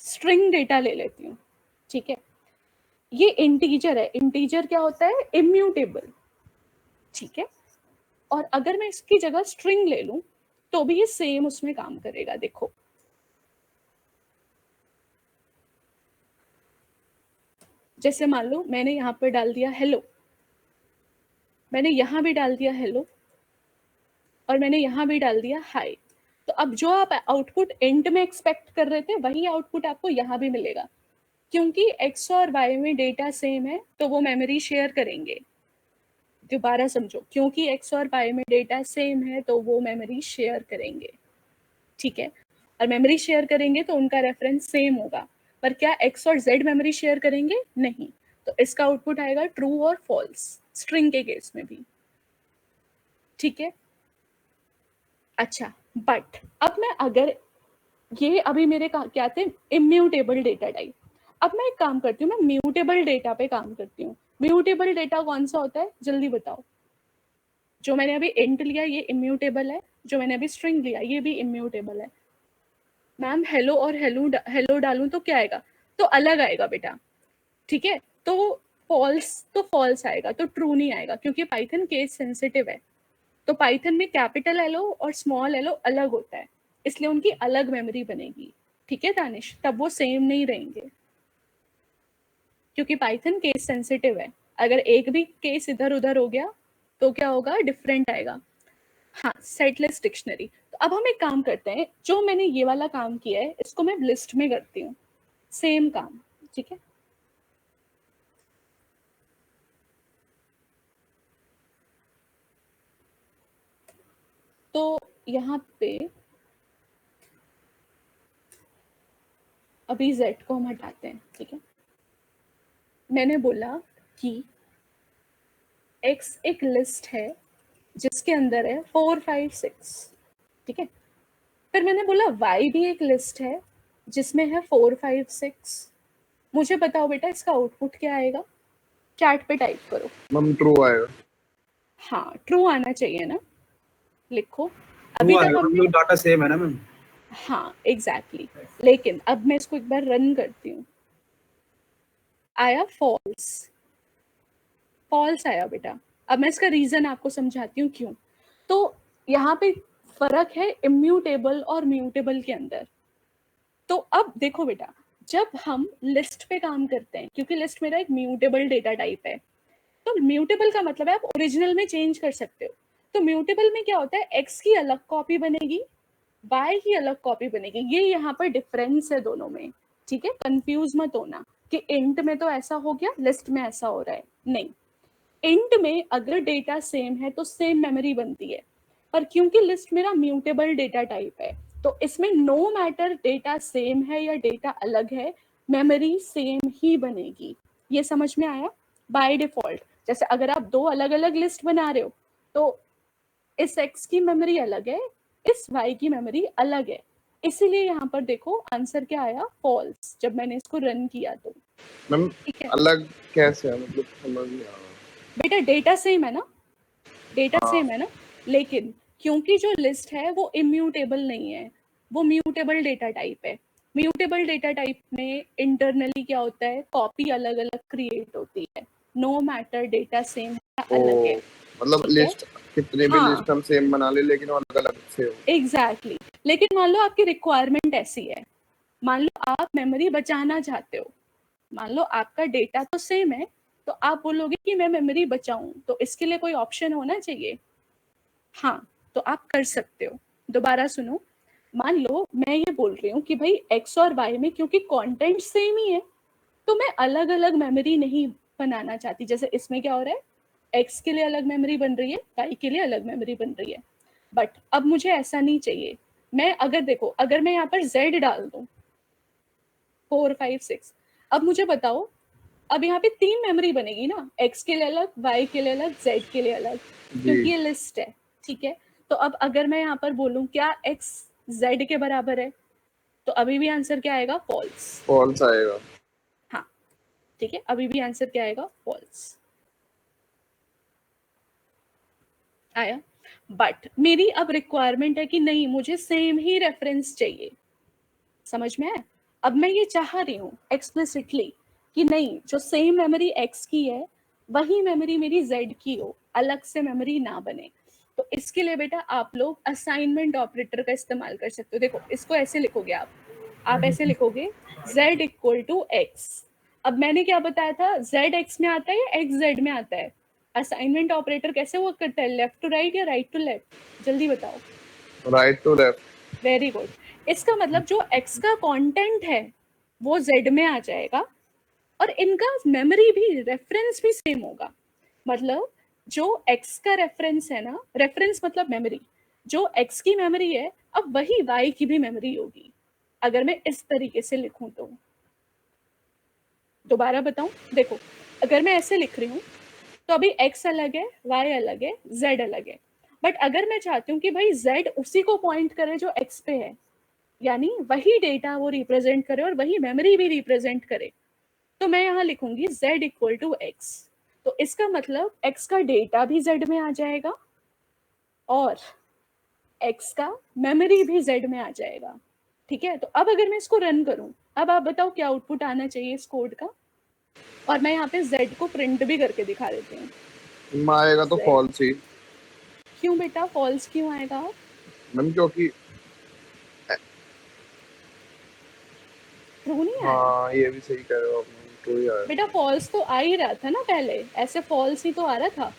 स्ट्रिंग डेटा ले लेती हूँ। ठीक है, ये इंटीजर है। इंटीजर क्या होता है? इम्यूटेबल। ठीक है, और अगर मैं इसकी जगह स्ट्रिंग ले लूं तो भी ये सेम उसमें काम करेगा। देखो जैसे मान लो मैंने यहाँ पर डाल दिया हेलो, मैंने यहाँ भी डाल दिया हेलो, और मैंने यहाँ भी डाल दिया हाय। तो अब जो आप आउटपुट एंड में एक्सपेक्ट कर रहे थे वही आउटपुट आपको यहाँ भी मिलेगा, क्योंकि एक्स और वाई में डेटा सेम है तो वो मेमोरी शेयर करेंगे। दोबारा समझो, क्योंकि एक्स और वाई में डेटा सेम है तो वो मेमोरी शेयर करेंगे। ठीक है, और मेमोरी शेयर करेंगे तो उनका रेफरेंस सेम होगा, पर क्या एक्स और जेड मेमोरी शेयर करेंगे? नहीं। तो इसका आउटपुट आएगा ट्रू और फॉल्स, स्ट्रिंग के केस में भी। ठीक है, अच्छा, बट अब मैं अगर ये अभी मेरे क्या थे, इम्यूटेबल डेटा टाइप, अब मैं एक काम करती हूँ, मैं म्यूटेबल डेटा पे काम करती हूँ। म्यूटेबल डेटा कौन सा होता है, जल्दी बताओ? जो मैंने अभी इंट लिया ये इम्यूटेबल है, जो मैंने अभी स्ट्रिंग लिया ये भी इम्यूटेबल है। मैम हेलो और हेलो डालूं तो क्या आएगा? तो अलग आएगा बेटा। ठीक है, तो फॉल्स आएगा, तो ट्रू नहीं आएगा, क्योंकि पाइथन केस सेंसिटिव है। तो पाइथन में कैपिटल एलो और स्मॉल एलो अलग होता है, इसलिए उनकी अलग मेमोरी बनेगी। ठीक है दानिश, तब वो सेम नहीं रहेंगे, क्योंकि पाइथन केस सेंसिटिव है। अगर एक भी केस इधर उधर हो गया तो क्या होगा, डिफरेंट आएगा। हाँ, सेटलेस डिक्शनरी। तो अब हम एक काम करते हैं, जो मैंने ये वाला काम किया है इसको मैं लिस्ट में करती हूँ, सेम काम। ठीक है, तो यहाँ पे अभी z को हम हटाते हैं। ठीक है, मैंने बोला कि x एक लिस्ट है जिसके अंदर है 4 5 6। ठीक है, फिर मैंने बोला y भी एक लिस्ट है जिसमें है 4 5 6। मुझे बताओ बेटा इसका आउटपुट क्या आएगा? चैट पे टाइप करो। मैम ट्रू आएगा। हाँ, ट्रू आना चाहिए ना, लिखो। अभी तक हम लोग डाटा सेम है ना मैम? हाँ एग्जैक्टली, लेकिन अब मैं इसको एक बार रन करती हूँ। आया फॉल्स, फॉल्स आया बेटा। अब मैं इसका रीजन आपको समझाती हूँ क्यों। तो यहाँ पे फर्क है इम्यूटेबल और म्यूटेबल के अंदर। तो अब देखो बेटा, जब हम लिस्ट पे काम करते हैं, क्योंकि लिस्ट मेरा एक म्यूटेबल डेटा टाइप है, तो म्यूटेबल का मतलब है आप ओरिजिनल में चेंज कर सकते हो। तो म्यूटेबल में क्या होता है, एक्स की अलग कॉपी बनेगी, वाई की अलग कॉपी बनेगी। ये यहाँ पर डिफरेंस है दोनों में, ठीक है। कंफ्यूज मत होना कि इंट में तो ऐसा हो गया, लिस्ट में ऐसा हो रहा है, नहीं। इंट में अगर डेटा सेम है तो सेम मेमोरी बनती है, पर क्योंकि लिस्ट मेरा म्यूटेबल डेटा टाइप है, तो इसमें नो मैटर डेटा सेम है या डेटा अलग है, मेमोरी सेम ही बनेगी। ये समझ में आया? बाय डिफॉल्ट, जैसे अगर आप दो अलग अलग लिस्ट बना रहे हो, तो इस एक्स की मेमोरी अलग है, इस वाई की मेमोरी अलग है। इसीलिए यहाँ पर देखो आंसर क्या आया, फॉल्स, जब मैंने इसको रन किया तो। मैम ठीक है अलग कैसे है, मतलब समझ नहीं आ रहा। बेटा, डेटा सेम है ना, डेटा हाँ। सेम है ना, लेकिन क्योंकि जो लिस्ट है वो इम्यूटेबल नहीं है, वो म्यूटेबल डेटा टाइप है। म्यूटेबल डेटा टाइप में इंटरनली क्या होता है, कॉपी अलग अलग क्रिएट होती है, नो मैटर डेटा सेम है अलग है, मतलब ठीक है। लिस्ट कितने भी हाँ लिस्ट हम सेम बना ले, लेकिन वो अलग अलग से हो। एग्जैक्टली लेकिन मान लो आपकी रिक्वायरमेंट ऐसी है, मान लो आप मेमोरी बचाना चाहते हो, मान लो आपका डेटा तो सेम है, तो आप बोलोगे कि मैं मेमोरी बचाऊं, तो इसके लिए कोई ऑप्शन होना चाहिए। हाँ, तो आप कर सकते हो। दोबारा सुनो, मान लो मैं ये बोल रही हूँ कि भाई एक्स और वाई में क्योंकि कंटेंट सेम ही है, तो मैं अलग अलग मेमोरी नहीं बनाना चाहती। जैसे इसमें क्या हो रहा है, एक्स के लिए अलग मेमोरी बन रही है, वाई के लिए अलग मेमोरी बन रही है, बट अब मुझे ऐसा नहीं चाहिए। मैं अगर देखो, अगर मैं यहाँ पर z डाल दूं 4 5 6, अब मुझे बताओ, अब यहाँ पे 3 मेमोरी बनेगी ना, x के लिए अलग, y के लिए अलग, z के लिए अलग, क्योंकि ये लिस्ट है, ठीक है। तो अब अगर मैं यहाँ पर बोलूँ क्या x z के बराबर है, तो अभी भी आंसर क्या आएगा, फॉल्स। फॉल्स आएगा। हाँ ठीक है, अभी भी आंसर क्या आएगा, फॉल्स आया। बट मेरी अब रिक्वायरमेंट है कि नहीं, मुझे सेम ही रेफरेंस चाहिए, समझ में आया? अब मैं ये चाह रही हूँ एक्सप्लिसिटली कि नहीं, जो सेम मेमोरी x की है वही मेमोरी मेरी z की हो, अलग से मेमोरी ना बने। तो इसके लिए बेटा आप लोग असाइनमेंट ऑपरेटर का इस्तेमाल कर सकते हो। देखो इसको ऐसे लिखोगे आप ऐसे लिखोगे z इक्वल टू x। अब मैंने क्या बताया था, z x में आता है या x z में आता है? असाइनमेंट ऑपरेटर कैसे वर्क करता है, लेफ्ट टू राइट या राइट टू लेफ्ट, जल्दी बताओ। Right to left. Very good. इसका मतलब जो x का कंटेंट है वो z में आ जाएगा, और इनका मेमोरी भी, रेफरेंस भी सेम होगा। मतलब जो x का रेफरेंस है ना, रेफरेंस मतलब मेमोरी, जो x की मेमोरी है अब वही y की भी मेमोरी होगी, अगर मैं इस तरीके से लिखूं तो। दोबारा बताऊं, देखो अगर मैं ऐसे लिख रही हूँ तो अभी x अलग है, y अलग है, z अलग है, बट अगर मैं चाहती हूँ कि भाई z उसी को पॉइंट करे जो x पे है, यानी वही डेटा वो रिप्रेजेंट करे और वही मेमोरी भी रिप्रेजेंट करे, तो मैं यहाँ लिखूंगी z इक्वल टू x। तो इसका मतलब x का डेटा भी z में आ जाएगा और x का मेमोरी भी z में आ जाएगा, ठीक है। तो अब अगर मैं इसको रन करूं, अब आप बताओ क्या आउटपुट आना चाहिए इस कोड का, और मैं यहाँ पे z को प्रिंट भी करके दिखा देती हूँ। आएगा तो फॉल्स ही। क्यों बेटा फॉल्स क्यों आएगा? मैम क्योंकि ट्रू नहीं आया? हाँ ये भी सही कह रहे हो आपने, ट्रू ही आया। बेटा फॉल्स तो आ ही रहा था ना पहले, ऐसे फॉल्स ही तो आ रहा था।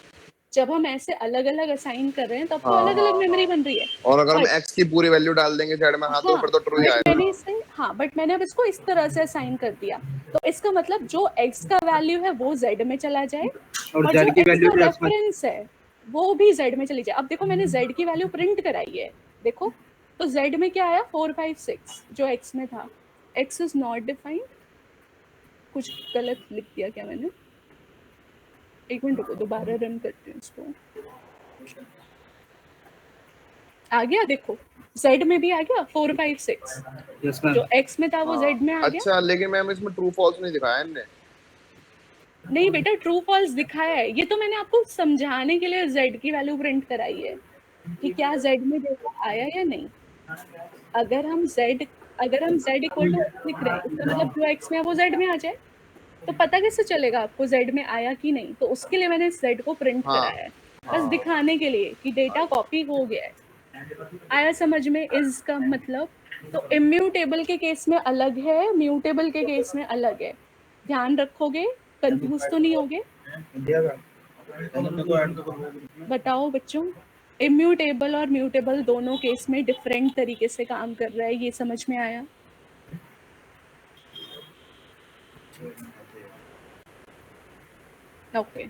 जब हम ऐसे अलग अलग असाइन कर रहे हैं तब तो हाँ, अलग अलग मेमोरी बन रही है। और अगर हम बट x की पूरी वैल्यू डाल देंगे z में, हाँ तो फिर तो ट्रू ही आएगा। बट मैंने अब इसको इस तरह से असाइन कर दिया, तो इसका मतलब जो x का वैल्यू है वो z में चला जाए, और और जो z की x वैल्यू का भी रेफरेंस है वो भी z में चली जाए। अब देखो मैंने z की वैल्यू प्रिंट कराई है, देखो तो z में क्या आया, 4 5 6 जो x में था। x इज नॉट डिफाइंड, कुछ गलत लिख दिया क्या मैंने? एक मिनट रुको, दोबारा रन करती हूँ इसको। आ गया, देखो z में भी आ गया 4 5 6, यस मैम। जो x में था वो z में आ गया। अच्छा लेकिन मैम इसमें ट्रू फॉल्स नहीं दिखाया इनने। नहीं बेटा ट्रू फॉल्स दिखाया है, ये तो मैंने आपको समझाने के लिए z की वैल्यू प्रिंट कराई है कि क्या z में डेटा आया या नहीं। अगर हम z इक्वल टू लिख रहे हैं, इसका मतलब जो x में है वो z में आ जाए। तो पता कैसे चलेगा आपको z में आया कि नहीं? तो उसके लिए मैंने z को प्रिंट हाँ। करा है, बस दिखाने के लिए कि डेटा कॉपी हो गया है। आया समझ में इज का मतलब? तो इम्यूटेबल के केस में अलग है, म्यूटेबल के केस में अलग है, ध्यान रखोगे, कंफ्यूज तो नहीं होगे? बताओ बच्चों, इम्यूटेबल और म्यूटेबल दोनों केस में डिफरेंट तरीके से काम कर रहा है, ये समझ में आया? ओके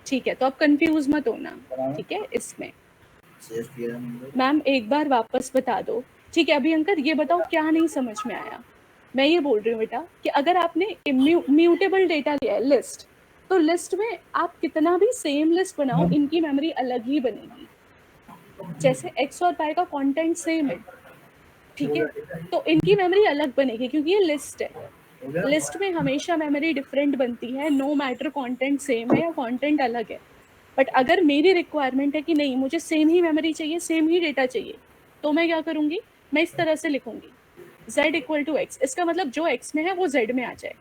ठीक है, तो अब कंफ्यूज मत होना, ठीक है? इसमें मैम एक बार वापस बता दो, ठीक है? अभी अंकर ये बताओ क्या नहीं समझ में आया? मैं ये बोल रही हूँ बेटा कि अगर आपने म्यूटेबल डेटा लिया है लिस्ट, तो लिस्ट में आप कितना भी सेम लिस्ट बनाओ, इनकी मेमोरी अलग ही बनेगी। जैसे x और y का कंटेंट सेम है, ठीक है, तो इनकी मेमोरी अलग बनेगी क्योंकि ये लिस्ट है। लिस्ट में हमेशा मेमोरी डिफरेंट बनती है, नो मैटर कंटेंट सेम है या कंटेंट अलग है। बट अगर मेरी रिक्वायरमेंट है कि नहीं मुझे सेम ही मेमोरी चाहिए, सेम ही डेटा चाहिए, तो मैं क्या करूंगी, मैं इस तरह से लिखूंगी z इक्वल टू एक्स। इसका मतलब जो x में है वो z में आ जाए।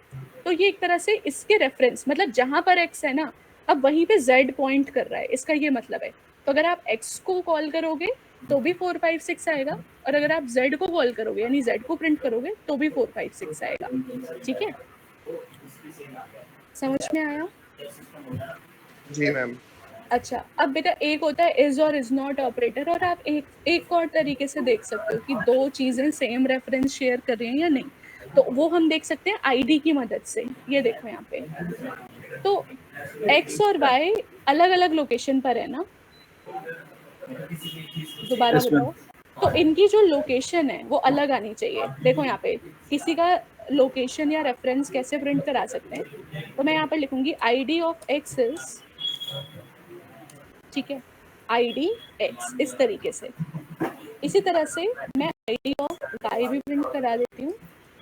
तो ये एक तरह से इसके रेफरेंस, मतलब जहां पर x है ना, अब वहीं पे z पॉइंट कर रहा है, इसका ये मतलब है। तो अगर आप x को कॉल करोगे तो भी 4 5 6 आएगा, और अगर आप z को कॉल करोगे यानी z को प्रिंट करोगे तो भी 4 5 6 आएगा, ठीक है? समझ में आया? जी मैम। अच्छा, अब बेटा एक होता है इज और इज नॉट ऑपरेटर, और आप एक और तरीके से देख सकते हो कि दो चीजें सेम रेफरेंस शेयर कर रही हैं या नहीं। तो वो हम देख सकते हैं आईडी की मदद से। ये देखो यहाँ पे, तो एक्स और वाई अलग अलग लोकेशन पर है ना, दोबारा Yes, ma'am. बताओ। तो इनकी जो लोकेशन है वो अलग आनी चाहिए। देखो यहाँ पे किसी का लोकेशन या रेफरेंस कैसे प्रिंट करा सकते हैं, तो मैं यहाँ पर लिखूंगी आईडी ऑफ एक्स इज, ठीक है, आईडी एक्स, इस तरीके से। इसी तरह से मैं आईडी ऑफ वाई भी प्रिंट करा देती हूँ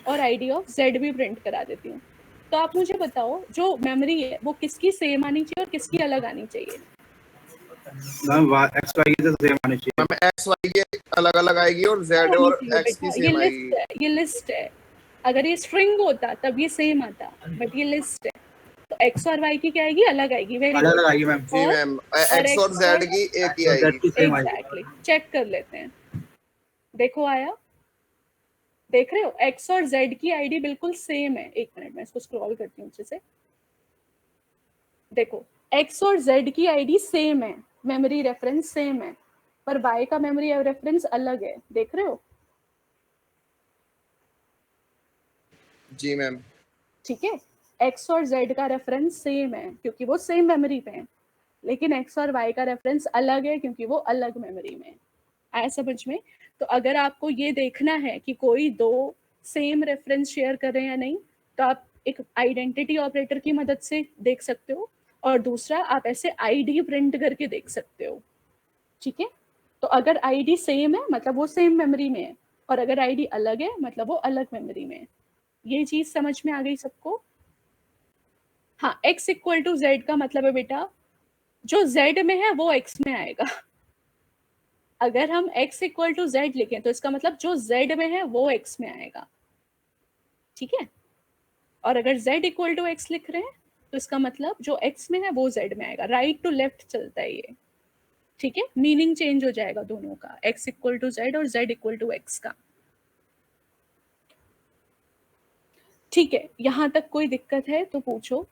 और आईडी ऑफ जेड भी प्रिंट करा देती हूँ। तो आप मुझे बताओ जो मेमोरी है वो किसकी सेम आनी चाहिए और किसकी अलग आनी चाहिए? मैम एक्स वाई की तो सेम आनी चाहिए। मैम एक्स वाई की अलग अलग आएगी और जेड और एक्स की ये सेम आएगी। लिस्ट है, ये लिस्ट है। अगर ये स्ट्रिंग होता तब ये सेम आता, बट ये लिस्ट है, तो एक्स और वाई की क्या आएगी, अलग आएगी। वेरी अलग गुड। अलग आएगी मैम। जी मैम, एक्स और जेड की एक ही आएगी। जेड की सेम आएगी। एग्जैक्टली, चेक कर लेते हैं। देखो आया, देख रहे हो x और z की आईडी बिल्कुल सेम है। एक मिनट मैं इसको स्क्रॉल करती हूँ अच्छे से। देखो x और z की आईडी सेम है, मेमोरी रेफरेंस सेम है, पर y का मेमोरी रेफरेंस अलग है। देख रहे हो? जी मैम। ठीक है, x और z का रेफरेंस सेम है क्योंकि वो सेम मेमोरी पे है, लेकिन x और y का रेफरेंस अलग है क्योंकि वो अलग मेमोरी में है। आया समझ में? तो अगर आपको ये देखना है कि कोई दो सेम रेफरेंस शेयर कर रहे हैं या नहीं, तो आप एक आइडेंटिटी ऑपरेटर की मदद से देख सकते हो, और दूसरा आप ऐसे आईडी प्रिंट करके देख सकते हो, ठीक है? तो अगर आईडी सेम है मतलब वो सेम मेमोरी में है, और अगर आईडी अलग है मतलब वो अलग मेमोरी में है। ये चीज समझ में आ गई सबको? हाँ, x इक्वल टू जेड का मतलब है बेटा जो z में है वो x में आएगा। अगर हम x इक्वल टू जेड लिखें तो इसका मतलब जो z में है वो x में आएगा, ठीक है? और अगर z इक्वल टू एक्स लिख रहे हैं तो इसका मतलब जो x में है वो z में आएगा। राइट टू लेफ्ट चलता है ये, ठीक है? मीनिंग चेंज हो जाएगा दोनों का, x इक्वल टू जेड और z इक्वल टू एक्स का। ठीक है, यहां तक कोई दिक्कत है तो पूछो।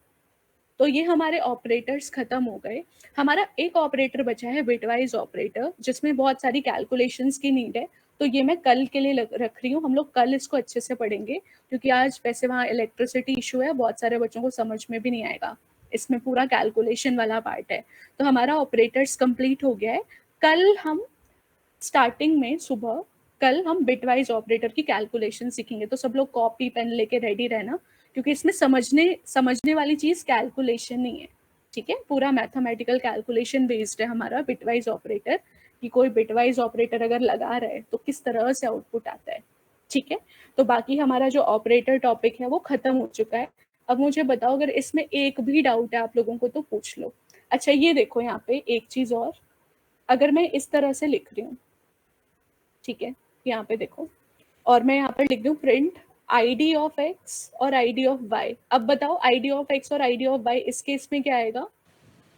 तो ये हमारे ऑपरेटर्स खत्म हो गए। हमारा एक ऑपरेटर बचा है बिटवाइज ऑपरेटर, जिसमें बहुत सारी कैलकुलेशंस की नीड है। तो ये मैं कल के लिए रख रही हूँ, हम लोग कल इसको अच्छे से पढ़ेंगे, क्योंकि आज वैसे वहाँ इलेक्ट्रिसिटी इशू है, बहुत सारे बच्चों को समझ में भी नहीं आएगा। इसमें पूरा कैलकुलेशन वाला पार्ट है। तो हमारा ऑपरेटर्स कंप्लीट हो गया है। कल हम स्टार्टिंग में सुबह कल हम बिटवाइज ऑपरेटर की कैलकुलेशन सीखेंगे। तो सब लोग कॉपी पेन लेके रेडी रहना, क्योंकि इसमें समझने वाली चीज कैलकुलेशन नहीं है, ठीक है? पूरा मैथमेटिकल कैलकुलेशन बेस्ड है हमारा बिटवाइज ऑपरेटर, कि कोई बिटवाइज ऑपरेटर अगर लगा रहा है तो किस तरह से आउटपुट आता है, ठीक है? तो बाकी हमारा जो ऑपरेटर टॉपिक है वो खत्म हो चुका है। अब मुझे बताओ अगर इसमें एक भी डाउट है आप लोगों को तो पूछ लो। अच्छा ये देखो यहाँ पे एक चीज और, अगर मैं इस तरह से लिख रही हूँ, ठीक है, यहाँ पे देखो, और मैं यहाँ पर लिख दूँ प्रिंट ID ऑफ x और ID ऑफ y। अब बताओ ID ऑफ x और ID ऑफ y इस केस में क्या आएगा?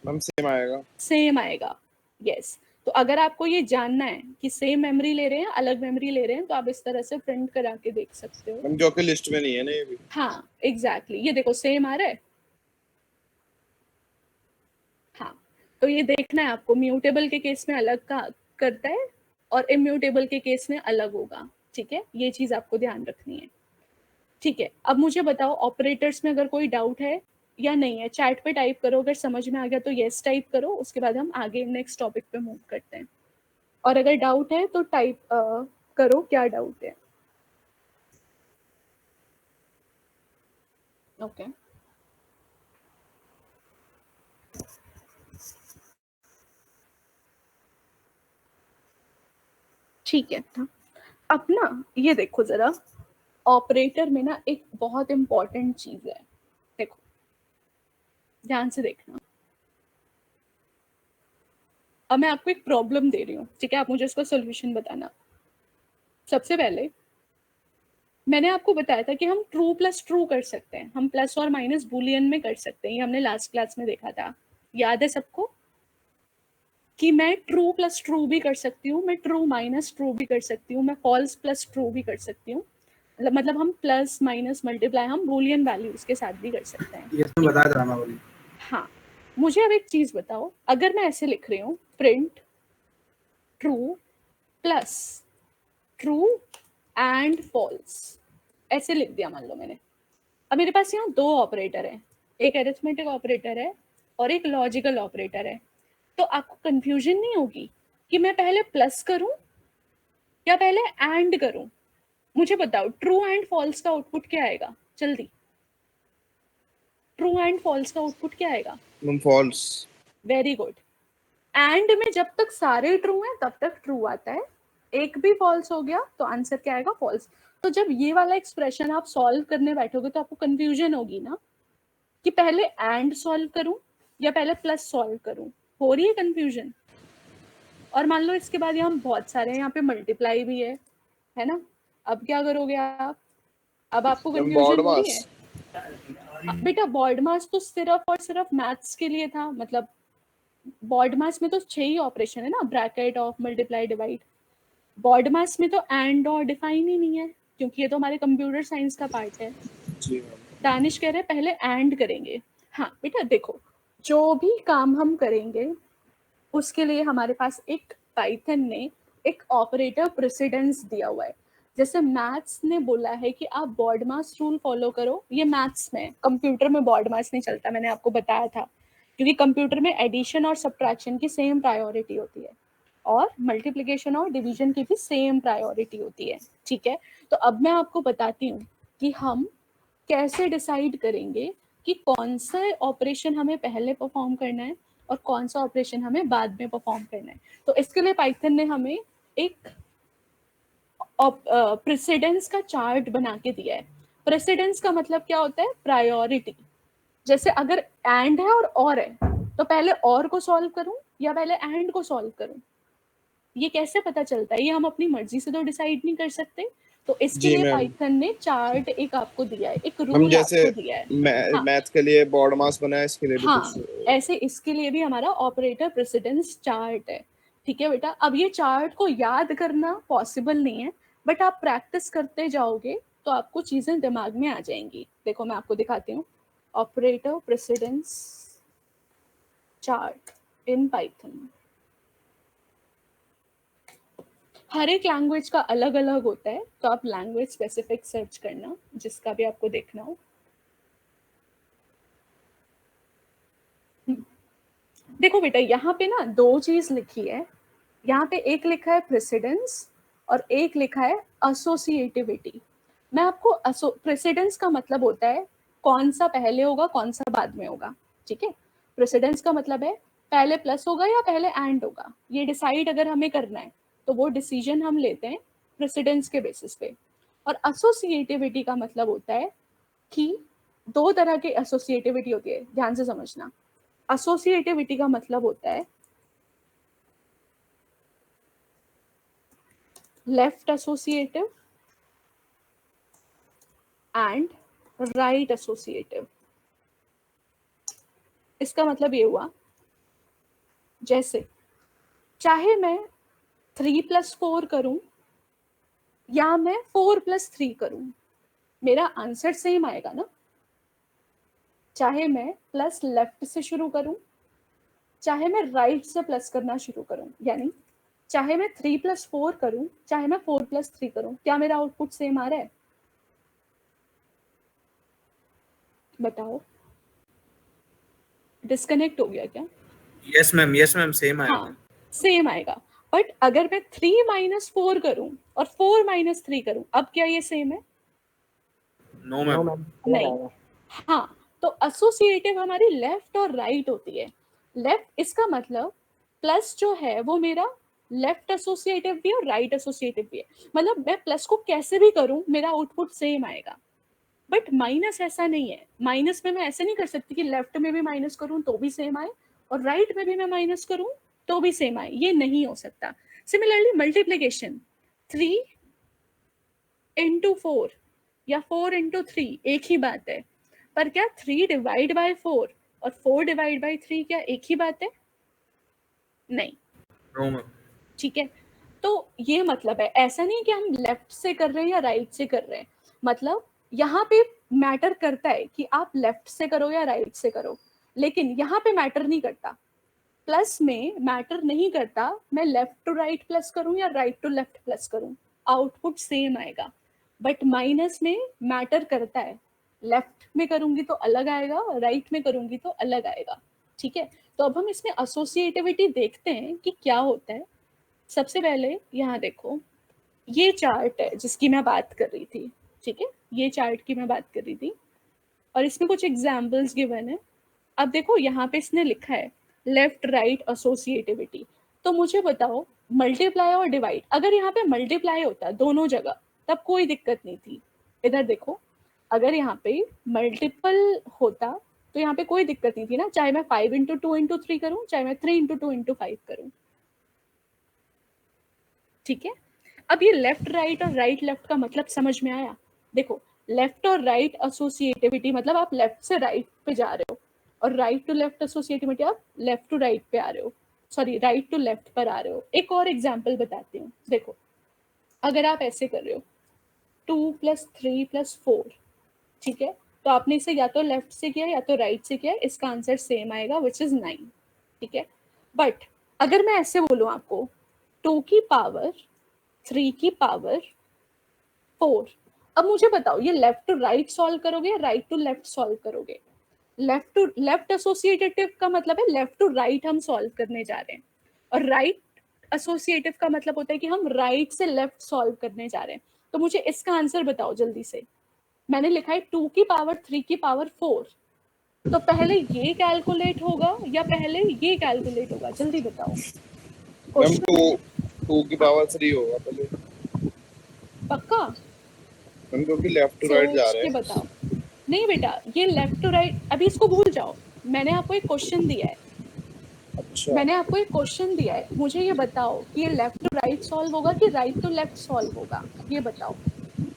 मैम सेम आएगा। सेम आएगा, यस। तो अगर आपको ये जानना है कि सेम मेमोरी ले रहे हैं अलग मेमोरी ले रहे हैं, तो आप इस तरह से प्रिंट करा के देख सकते हो। मैम जो कि लिस्ट में नहीं है ना ये भी। हाँ एग्जैक्टली, ये देखो सेम आ रहा है। हाँ, तो ये देखना है आपको, म्यूटेबल के केस में अलग का करता है और इम्यूटेबल के केस में अलग होगा, ठीक है? ये चीज आपको ध्यान रखनी है, ठीक है? अब मुझे बताओ ऑपरेटर्स में अगर कोई डाउट है या नहीं है, चैट पे टाइप करो, अगर समझ में आ गया तो यस टाइप करो, उसके बाद हम आगे नेक्स्ट टॉपिक पे मूव करते हैं। और अगर डाउट है तो टाइप करो क्या डाउट है। ओके ठीक है। अब ना ये देखो जरा, ऑपरेटर में ना एक बहुत इंपॉर्टेंट चीज है, देखो ध्यान से देखना। अब मैं आपको एक प्रॉब्लम दे रही हूँ, ठीक है? आप मुझे इसका सोल्यूशन बताना। सबसे पहले मैंने आपको बताया था कि हम ट्रू प्लस ट्रू कर सकते हैं, हम प्लस और माइनस बूलियन में कर सकते हैं, ये हमने लास्ट क्लास में देखा था, याद है सबको? कि मैं ट्रू प्लस ट्रू भी कर सकती हूँ, मैं ट्रू माइनस ट्रू भी कर सकती हूँ, मैं फॉल्स प्लस ट्रू भी कर सकती हूँ। मतलब हम प्लस माइनस मल्टीप्लाई हम बूलियन वैल्यूज के साथ भी कर सकते हैं। ये तो बताया था मैं। हाँ, मुझे अब एक चीज बताओ, अगर मैं ऐसे लिख रही हूँ print true plus true and false, ऐसे लिख दिया मान लो मैंने। अब मेरे पास यहाँ दो ऑपरेटर है, एक अरिथमेटिक ऑपरेटर है और एक लॉजिकल ऑपरेटर है। तो आपको कंफ्यूजन नहीं होगी कि मैं पहले प्लस करूं या पहले एंड करूं? मुझे बताओ ट्रू एंड फॉल्स का आउटपुट क्या आएगा जल्दी? ट्रू एंड फॉल्स का आउटपुट क्या आएगा? Ma'am false. Very good. And में जब तक सारे ट्रू हैं तब तक ट्रू आता है, एक भी फॉल्स हो गया तो आंसर क्या आएगा? फॉल्स। तो जब ये वाला एक्सप्रेशन आप सॉल्व करने बैठोगे तो आपको कंफ्यूजन होगी ना कि पहले एंड सॉल्व करूं या पहले प्लस सॉल्व करूं, हो रही है कंफ्यूजन? और मान लो इसके बाद यहाँ बहुत सारे हैं, यहाँ पे मल्टीप्लाई भी है ना? अब क्या करोगे आप? अब आपको कंफ्यूजन हो रही है? बेटा बॉड मास तो सिर्फ और सिर्फ मैथ्स के लिए था, मतलब बॉड मास में तो 6 ही ऑपरेशन है ना, bracket of multiply divide. BODMAS में तो एंड और डिफाइन ही नहीं है, क्योंकि ये तो हमारे कंप्यूटर साइंस का पार्ट है। जी। दानिश कह रहे हैं पहले एंड करेंगे। हाँ बेटा देखो, जो भी काम हम करेंगे उसके लिए हमारे पास एक पाइथन ने एक ऑपरेटर प्रेसिडेंस दिया हुआ है। जैसे मैथ्स ने बोला है कि आप बॉड मास रूल फॉलो करो, ये मैथ्स में, कंप्यूटर में बॉड मास नहीं चलता, मैंने आपको बताया था, क्योंकि कंप्यूटर में एडिशन और सब्ट्रैक्शन की सेम प्रायोरिटी होती है और मल्टीप्लिकेशन और डिवीजन की भी सेम प्रायोरिटी होती है, ठीक है? तो अब मैं आपको बताती हूँ कि हम कैसे डिसाइड करेंगे कि कौन सा ऑपरेशन हमें पहले परफॉर्म करना है और कौन सा ऑपरेशन हमें बाद में परफॉर्म करना है। तो इसके लिए पाइथन ने हमें एक प्रेसिडेंस का चार्ट बना के दिया है। प्रेसिडेंस का मतलब क्या होता है? प्रायोरिटी। जैसे अगर एंड है और है तो पहले और को सॉल्व करूं या पहले एंड को सॉल्व करूं? ये कैसे पता चलता है? ये हम अपनी मर्जी से तो डिसाइड नहीं कर सकते। तो इसके लिए पाइथन ने चार्ट एक आपको दिया है, एक रूल आपको दिया है। हाँ, मैथ के लिए बॉड मास बना है, इसके लिए भी हाँ कुछ ऐसे इसके लिए भी हमारा ऑपरेटर प्रेसिडेंस चार्ट है, ठीक है बेटा? अब ये चार्ट को याद करना पॉसिबल नहीं है, बट आप प्रैक्टिस करते जाओगे तो आपको चीजें दिमाग में आ जाएंगी। देखो मैं आपको दिखाती हूँ, operator precedence chart in Python. हर एक लैंग्वेज का अलग अलग होता है, तो आप लैंग्वेज स्पेसिफिक सर्च करना जिसका भी आपको देखना हो। देखो बेटा यहाँ पे ना दो चीज लिखी है, यहाँ पे एक लिखा है प्रेसिडेंस और एक लिखा है एसोसिएटिविटी। मैं आपको प्रेसिडेंस का मतलब होता है कौन सा पहले होगा कौन सा बाद में होगा, ठीक है? प्रेसिडेंस का मतलब है पहले प्लस होगा या पहले एंड होगा, ये डिसाइड अगर हमें करना है तो वो डिसीजन हम लेते हैं प्रेसिडेंस के बेसिस पे। और एसोसिएटिविटी का मतलब होता है कि दो तरह की एसोसिएटिविटी होती है, ध्यान से समझना। एसोसिएटिविटी का मतलब होता है left associative and right associative. इसका मतलब ये हुआ, जैसे चाहे मैं 3+4 करूं या मैं 4+3 करूं, मेरा आंसर सेम आएगा ना। चाहे मैं प्लस लेफ्ट से शुरू करूं, चाहे मैं राइट से प्लस करना शुरू करूं, यानी चाहे मैं 3+4 करूं, चाहे मैं 4+3 करूं, क्या मेरा आउटपुट सेम आ रहा है? बताओ, डिस्कनेक्ट हो गया क्या? यस मैम सेम आएगा। हाँ, सेम आएगा। बट अगर मैं 3-4 करूं और 4-3 करूं, अब क्या ये सेम है? No ma'am. नहीं। हाँ, तो एसोसिएटिव हमारी लेफ्ट और राइट होती है। लेफ्ट, इसका मतलब प्लस जो है वो मेरा लेफ्ट एसोसिएटिव भी है और राइट एसोसिएटिव भी है। मतलब मैं प्लस को कैसे भी करूं, मेरा आउटपुट सेम आएगा। बट माइनस ऐसा नहीं है। माइनस में मैं ऐसे नहीं कर सकती कि लेफ्ट में भी माइनस करूं तो भी सेम आए और राइट में भी मैं माइनस करूं तो भी सेम आए, ये नहीं हो सकता। सिमिलरली मल्टीप्लीकेशन, 3×4 या 4×3 एक ही बात है, पर क्या 3/4 और 4/3 क्या एक ही बात है? नहीं। No ma'am. ठीक है, तो ये मतलब है, ऐसा नहीं कि हम लेफ्ट से कर रहे हैं या राइट से कर रहे हैं। मतलब यहाँ पे मैटर करता है कि आप लेफ्ट से करो या राइट से करो, लेकिन यहाँ पे मैटर नहीं करता। प्लस में मैटर नहीं करता मैं लेफ्ट टू राइट प्लस करूं या राइट टू लेफ्ट प्लस करूं, आउटपुट सेम आएगा। बट माइनस में मैटर करता है, लेफ्ट में करूंगी तो अलग आएगा, राइट में करूंगी तो अलग आएगा। ठीक है, तो अब हम इसमें एसोसिएटिविटी देखते हैं कि क्या होता है। सबसे पहले यहाँ देखो, ये चार्ट है जिसकी मैं बात कर रही थी। ठीक है, ये चार्ट की मैं बात कर रही थी और इसमें कुछ एग्जाम्पल्स गिवन है। अब देखो यहाँ पे इसने लिखा है लेफ्ट राइट एसोसिएटिविटी। तो मुझे बताओ, मल्टीप्लाई और डिवाइड, अगर यहाँ पे मल्टीप्लाई होता दोनों जगह तब कोई दिक्कत नहीं थी। इधर देखो, अगर यहाँ पे मल्टीपल होता तो यहाँ पे कोई दिक्कत नहीं थी ना, चाहे मैं 5×2×3 करूँ, चाहे मैं 3×2×5 करूँ। ठीक है, अब ये लेफ्ट राइट और राइट लेफ्ट का मतलब समझ में आया? देखो, लेफ्ट और राइट एसोसिएटिविटी मतलब आप लेफ्ट से राइट पे जा रहे हो, और राइट टू लेफ्ट एसोसिएटिविटी आप लेफ्ट टू राइट पे आ रहे हो, सॉरी राइट टू लेफ्ट पर आ रहे हो। एक और एग्जांपल बताती हूँ। देखो, अगर आप ऐसे कर रहे हो 2+3+4, ठीक है, तो आपने इसे या तो लेफ्ट से किया या तो राइट से किया, इसका आंसर सेम आएगा विच इज 9। ठीक है, बट अगर मैं ऐसे बोलूं आपको 2⁴, अब मुझे बताओ ये लेफ्ट टू राइट सॉल्व करोगे या राइट टू लेफ्ट सॉल्व करोगे? लेफ्ट टू लेफ्ट एसोसिएटिव का मतलब है लेफ्ट टू राइट हम सॉल्व करने जा रहे हैं, और राइट एसोसिएटिव का मतलब होता है कि हम राइट से लेफ्ट सॉल्व करने जा रहे हैं। तो मुझे इसका आंसर बताओ जल्दी से। मैंने लिखा है 2⁴, तो पहले ये कैलकुलेट होगा या पहले ये कैलकुलेट होगा? जल्दी बताओ। मैम 2⁴ होगा पहले। पक्का? मैम क्योंकि लेफ्ट टू राइट जा सोच रहे के हैं। बताओ। नहीं बेटा, ये लेफ्ट टू राइट, अभी इसको भूल जाओ। मैंने आपको एक क्वेश्चन दिया है, अच्छा मैंने आपको एक क्वेश्चन दिया है, मुझे ये बताओ कि ये लेफ्ट टू राइट सॉल्व होगा कि राइट टू लेफ्ट सॉल्व होगा, ये बताओ।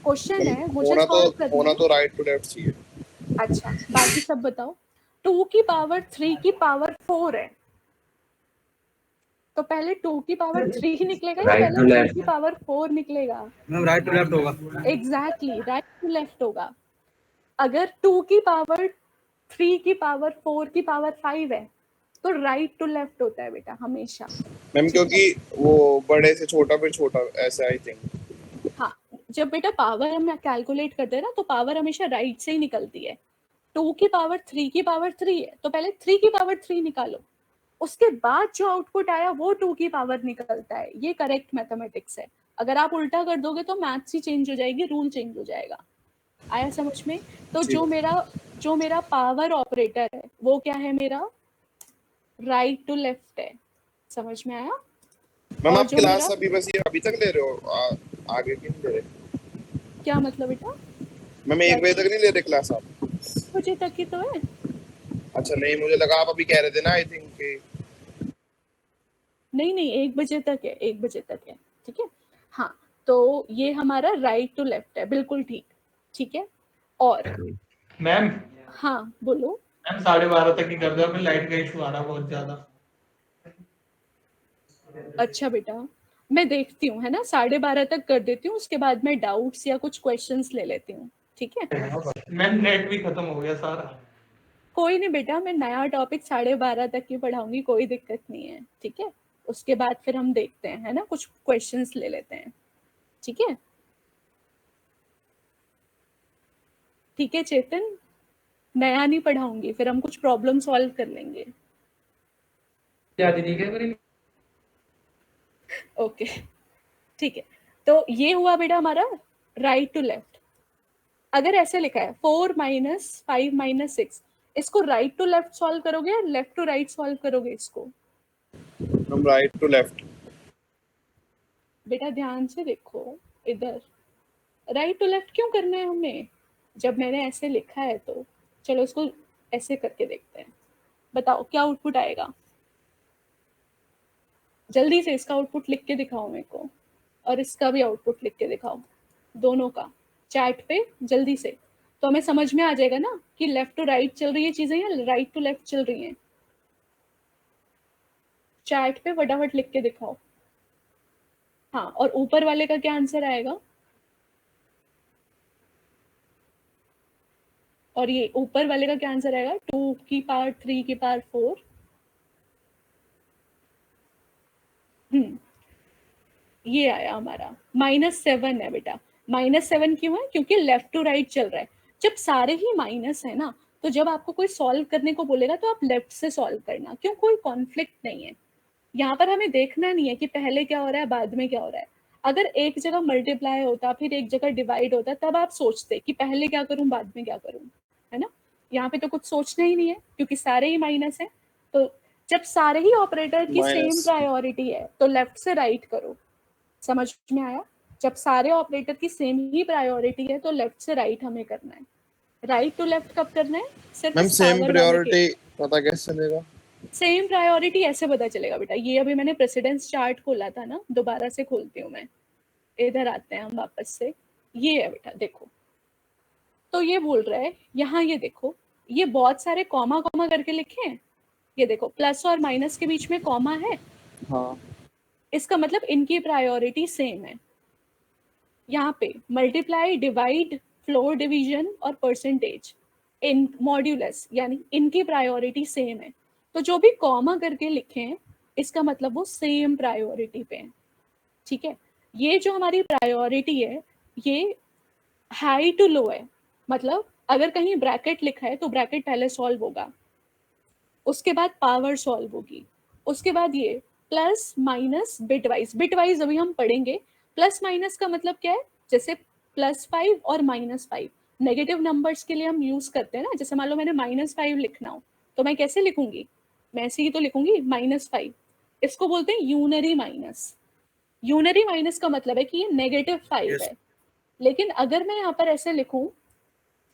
क्वेश्चन है, मुझे सॉल्व करना होना है। तो राइट टू लेफ्ट चाहिए। अच्छा, बाकी सब बताओ। 2⁴ है, तो पहले 2⁴ ही निकलेगा या राइट पहले टू लेफ्ट 2⁴ निकलेगा? मैम राइट टू लेफ्ट होगा। एग्जैक्टली, राइट टू लेफ्ट होगा। अगर 2⁴ है तो राइट टू लेफ्ट होता है बेटा हमेशा। मैम क्योंकि वो बड़े से छोटा फिर छोटा ऐसा आई थिंक। हाँ, जब बेटा पावर हम कैलकुलेट करते हैं ना तो पावर हमेशा राइट से ही निकलती है। 2⁵ है तो पहले 3⁵ निकालो, उसके बाद जो आउटपुट आया वो 2 निकलता है। ये करेक्ट मैथमेटिक्स है। अगर आप उल्टा कर दोगे तो मैथ्स ही चेंज हो जाएगी, रूल चेंज हो जाएगा। आया समझ में? तो जो मेरा पावर ऑपरेटर है वो क्या है? मेरा राइट टू लेफ्ट है। समझ में आया? मैम और आप जो क्लास मेरा, अभी बस ये अभी तक ले रहे हो? आगे क्यों नहीं ले रहे? क्या मतलब बेटा? मैम 1 बजे तक नहीं ले रहे क्लास आप? 1 बजे तक ही तो है। अच्छा नहीं, मुझे लगा आप अभी कह रहे थे ना आई थिंक। नहीं, 1 बजे तक है, 1 बजे तक है। ठीक है, हाँ, तो ये हमारा राइट टू लेफ्ट है, बिल्कुल ठीक। ठीक है, और मैम हाँ बोलो। मैम 12:30 तक ही कर दो, अभी लाइट का इशू आ रहा है बहुत ज्यादा। अच्छा बेटा, मैं देखती हूँ, है ना, 12:30 तक कर देती हूँ, उसके बाद मैं डाउट्स या कुछ क्वेश्चंस ले लेती हूँ, ठीक है। मैम नेट भी खत्म हो गया सारा। कोई नहीं बेटा, मैं नया टॉपिक 12:30 तक ही पढ़ाऊंगी, कोई दिक्कत नहीं है, ठीक है। उसके बाद फिर हम देखते हैं, है ना, कुछ क्वेश्चंस ले लेते हैं, ठीक है। ठीक है चेतन, नया नहीं पढ़ाऊंगी, फिर हम कुछ प्रॉब्लम सॉल्व कर लेंगे। क्या दीदी क्या करेंगे? ओके ठीक है। तो ये हुआ बेटा हमारा राइट टू लेफ्ट। अगर ऐसे लिखा है 4 - 5 - 6, इसको राइट टू लेफ्ट सॉल्व करोगे या लेफ्ट टू राइट सॉल्व करोगे इसको? हम राइट टू लेफ्ट। बेटा ध्यान से देखो इधर, राइट टू लेफ्ट क्यों करना है हमें, जब मैंने ऐसे लिखा है तो। चलो इसको ऐसे करके देखते हैं, बताओ क्या आउटपुट आएगा। जल्दी से इसका आउटपुट लिख के दिखाओ मेरे को, और इसका भी आउटपुट लिख के दिखाओ, दोनों का चैट पे जल्दी से। तो हमें समझ में आ जाएगा ना कि लेफ्ट टू राइट चल रही है चीजें या राइट टू लेफ्ट चल रही हैं। चैट पे फटाफट लिख के दिखाओ। हाँ, और ऊपर वाले का क्या आंसर आएगा? और ये ऊपर वाले का क्या आंसर आएगा? 2 की पावर 3 की पावर 4। ये आया हमारा -7 है बेटा। -7 क्यों है? क्योंकि लेफ्ट टू राइट चल रहा है। जब सारे ही माइनस है ना, तो जब आपको कोई सॉल्व करने को बोलेगा तो आप लेफ्ट से सॉल्व करना, क्यों, कोई कॉन्फ्लिक्ट नहीं है। यहाँ पर हमें देखना नहीं है कि पहले क्या हो रहा है बाद में क्या हो रहा है। अगर एक जगह मल्टीप्लाई होता फिर एक जगह डिवाइड होता, तब आप सोचते कि पहले क्या करूं बाद में क्या करूं, है ना। यहाँ पे तो कुछ सोचना ही नहीं है क्योंकि सारे ही माइनस है। तो जब सारे ही ऑपरेटर की सेम माइनस। प्रायोरिटी है तो लेफ्ट से राइट करो। समझ में आया? जब सारे ऑपरेटर की सेम ही प्रायोरिटी है तो लेफ्ट से राइट हमें करना है। राइट टू लेफ्ट कब करना है? सिर्फ मैम इस सेम पावर वाले के। प्रायोरिटी पता कैसे चलेगा? सेम प्रायोरिटी ऐसे पता चलेगा बेटा, ये अभी मैंने प्रेसिडेंस चार्ट खोला था ना, दोबारा से खोलती हूँ मैं। इधर आते हैं हम वापस से। ये है बेटा, देखो। तो ये बोल रहा है यहाँ, ये देखो, ये बहुत सारे कॉमा कॉमा करके लिखे हैं। ये देखो प्लस और माइनस के बीच में कॉमा है। हाँ। इसका मतलब इनकी प्रायोरिटी सेम है। यहाँ पे मल्टीप्लाई, डिवाइड, फ्लोर डिवीजन और परसेंटेज, इन मॉड्यूलस, यानी इनकी प्रायोरिटी सेम है। तो जो भी कॉमा करके लिखे हैं इसका मतलब वो सेम प्रायोरिटी पे हैं, ठीक है। ये जो हमारी प्रायोरिटी है ये हाई टू लो है। मतलब अगर कहीं ब्रैकेट लिखा है तो ब्रैकेट पहले सॉल्व होगा, उसके बाद पावर सॉल्व होगी, उसके बाद ये प्लस माइनस बिटवाइज। बिटवाइज अभी हम पढ़ेंगे। प्लस माइनस का मतलब क्या है? जैसे +5 और -5 नेगेटिव नंबर्स के लिए हम यूज करते हैं ना। जैसे मान लो मैंने -5 लिखना हो तो मैं कैसे लिखूंगी? मैं ऐसे ही तो लिखूंगी -5। इसको बोलते हैं यूनरी माइनस। यूनरी माइनस का मतलब है कि ये -5 है। लेकिन अगर मैं यहाँ पर ऐसे लिखूं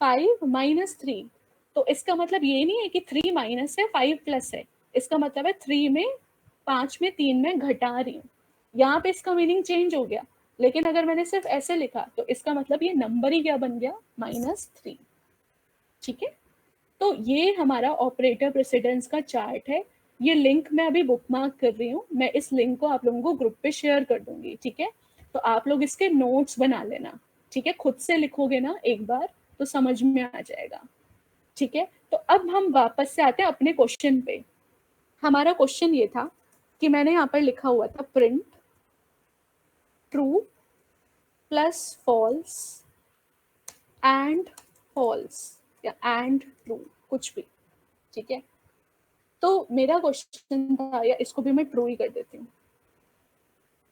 5 - 3, तो इसका मतलब ये नहीं है कि 3 माइनस है 5 प्लस है। इसका मतलब है 3 में 5 में 3 में घटा रही हूँ। यहाँ पे इसका मीनिंग चेंज हो गया। लेकिन अगर मैंने सिर्फ ऐसे लिखा तो इसका मतलब ये नंबर ही क्या बन गया? -3, ठीक है। तो ये हमारा ऑपरेटर प्रेसिडेंस का चार्ट है। ये लिंक मैं अभी बुकमार्क कर रही हूँ, मैं इस लिंक को आप लोगों को ग्रुप पे शेयर कर दूंगी, ठीक है। तो आप लोग इसके नोट्स बना लेना, ठीक है। खुद से लिखोगे ना एक बार तो समझ में आ जाएगा, ठीक है। तो अब हम वापस से आते हैं अपने क्वेश्चन पे। हमारा क्वेश्चन ये था कि मैंने यहाँ पर लिखा हुआ था print true plus false and false या एंड ट्रू, कुछ भी, ठीक है। तो मेरा क्वेश्चन था, या इसको भी मैं ट्रू ही कर देती हूँ,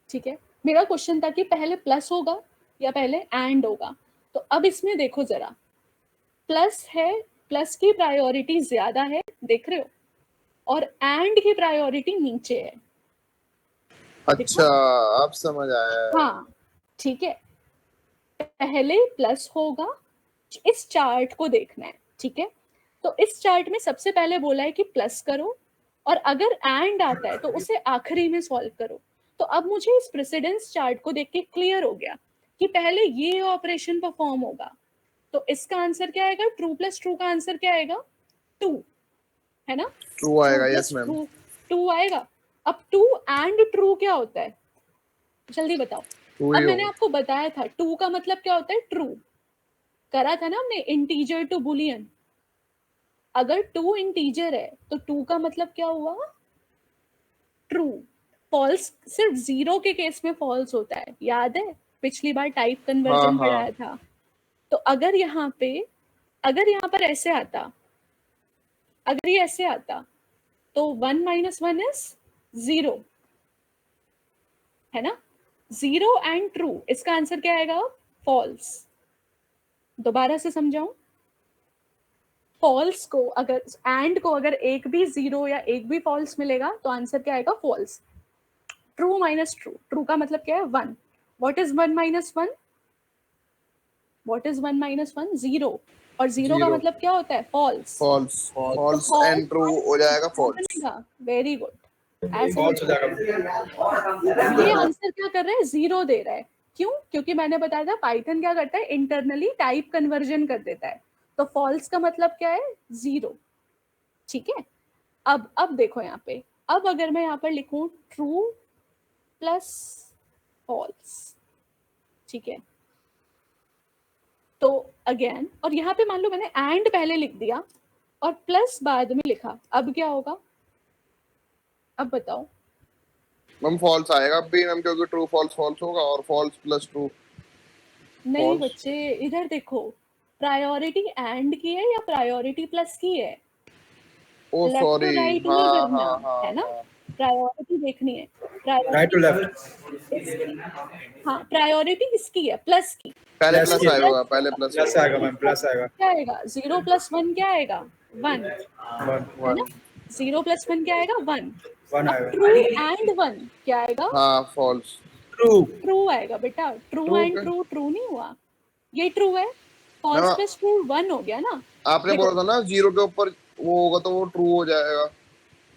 ठीक है। मेरा क्वेश्चन था कि पहले प्लस होगा या पहले एंड होगा। तो अब इसमें देखो जरा, प्लस है, प्लस की प्रायोरिटी ज्यादा है, देख रहे हो, और एंड की प्रायोरिटी नीचे है। अच्छा, अब समझ आया। हाँ ठीक है, पहले प्लस होगा। इस चार्ट को देखना है, ठीक है। तो इस चार्ट में सबसे पहले बोला है कि प्लस करो, और अगर एंड आता है तो उसे आखिरी में सॉल्व करो। तो अब मुझे इस प्रेसिडेंस चार्ट को देख के क्लियर हो गया कि पहले ये ऑपरेशन परफॉर्म होगा, तो इसका आंसर क्या आएगा? ट्रू प्लस ट्रू का आंसर क्या आएगा? 2, है ना? ट्रू आएगा, यस मैम। 2 आएगा। अब 2 एंड ट्रू क्या होता है? जल्दी बताओ। ट्रू अब ही मैंने होगा। आपको बताया था 2 का मतलब क्या होता है? ट्रू करा था ना हमने, इंटीजर टू बुलियन। अगर 2 इंटीजर है तो 2 का मतलब क्या हुआ? ट्रू। फॉल्स सिर्फ 0 के केस में फॉल्स होता है, याद है? पिछली बार टाइप हाँ कन्वर्जन हाँ पढ़ाया था। तो अगर यहाँ पर ऐसे आता, अगर ये ऐसे आता तो 1 - 1 इज 0, है ना? 0 एंड ट्रू, इसका आंसर क्या आएगा? फॉल्स। दोबारा से समझाऊं? फॉल्स को अगर एंड को अगर एक भी 0 या एक भी फॉल्स मिलेगा तो आंसर क्या आएगा? False. True minus true, true का मतलब क्या है? 1। What is 1 - 1? What is 1 - 1? 0। और 0 का 0 मतलब क्या होता है? फॉल्स। फॉल्स, तो फॉल्स एंड ट्रू हो फॉल्स जाएगा फॉल्स। बनेगा। वेरी गुड, ऐसे फॉल्स हो लिखो। जाएगा। ये आंसर क्या कर रहा है? 0 दे रहा है। क्यों? क्योंकि मैंने बताया था पाइथन क्या करता है? इंटरनली टाइप कन्वर्जन कर देता है। तो फॉल्स का मतलब क्या है? 0। ठीक है। अब देखो यहाँ पे, अब अगर मैं यहाँ पर लिखूं ट्रू प्लस फॉल्स, ठीक है, तो अगेन, और यहाँ पे मान लो मैंने एंड पहले लिख दिया और प्लस बाद में लिखा, अब क्या होगा? अब बताओ। मैम फॉल्स आएगा अब भी मैम, क्योंकि ट्रू फॉल्स फॉल्स होगा और फॉल्स प्लस ट्रू नहीं फॉल्स। बच्चे, इधर देखो, प्रायोरिटी एंड की है या प्रायोरिटी प्लस की है? ओ लेफ्ट टू सॉरी, राइट नहीं हाँ करना, हाँ हाँ है ना? हाँ। प्रायोरिटी देखनी है। Right to priority left. हाँ, प्रायोरिटी किसकी है? प्लस की। पहले प्लस प्लस की आएगा, पहले प्लस प्लस आएगा। आएगा मैम, प्लस आएगा। क्या आएगा? 0 + 1 क्या आएगा? 1, 1 है ना? 1 0 + 1 क्या आएगा? 1। 1 अब आएगा। ट्रू एंड 1 क्या आएगा? हाँ फॉल्स। ट्रू। ट्रू आएगा बेटा। ट्रू ट्रू एंड के ट्रू, ट्रू नहीं हुआ? ये ट्रू है। फॉल्स मैम, प्लस ट्रू 1 हो गया ना? आपने देखो, बोला था ना 0 के ऊपर वो होगा तो वो ट्रू हो जाएगा,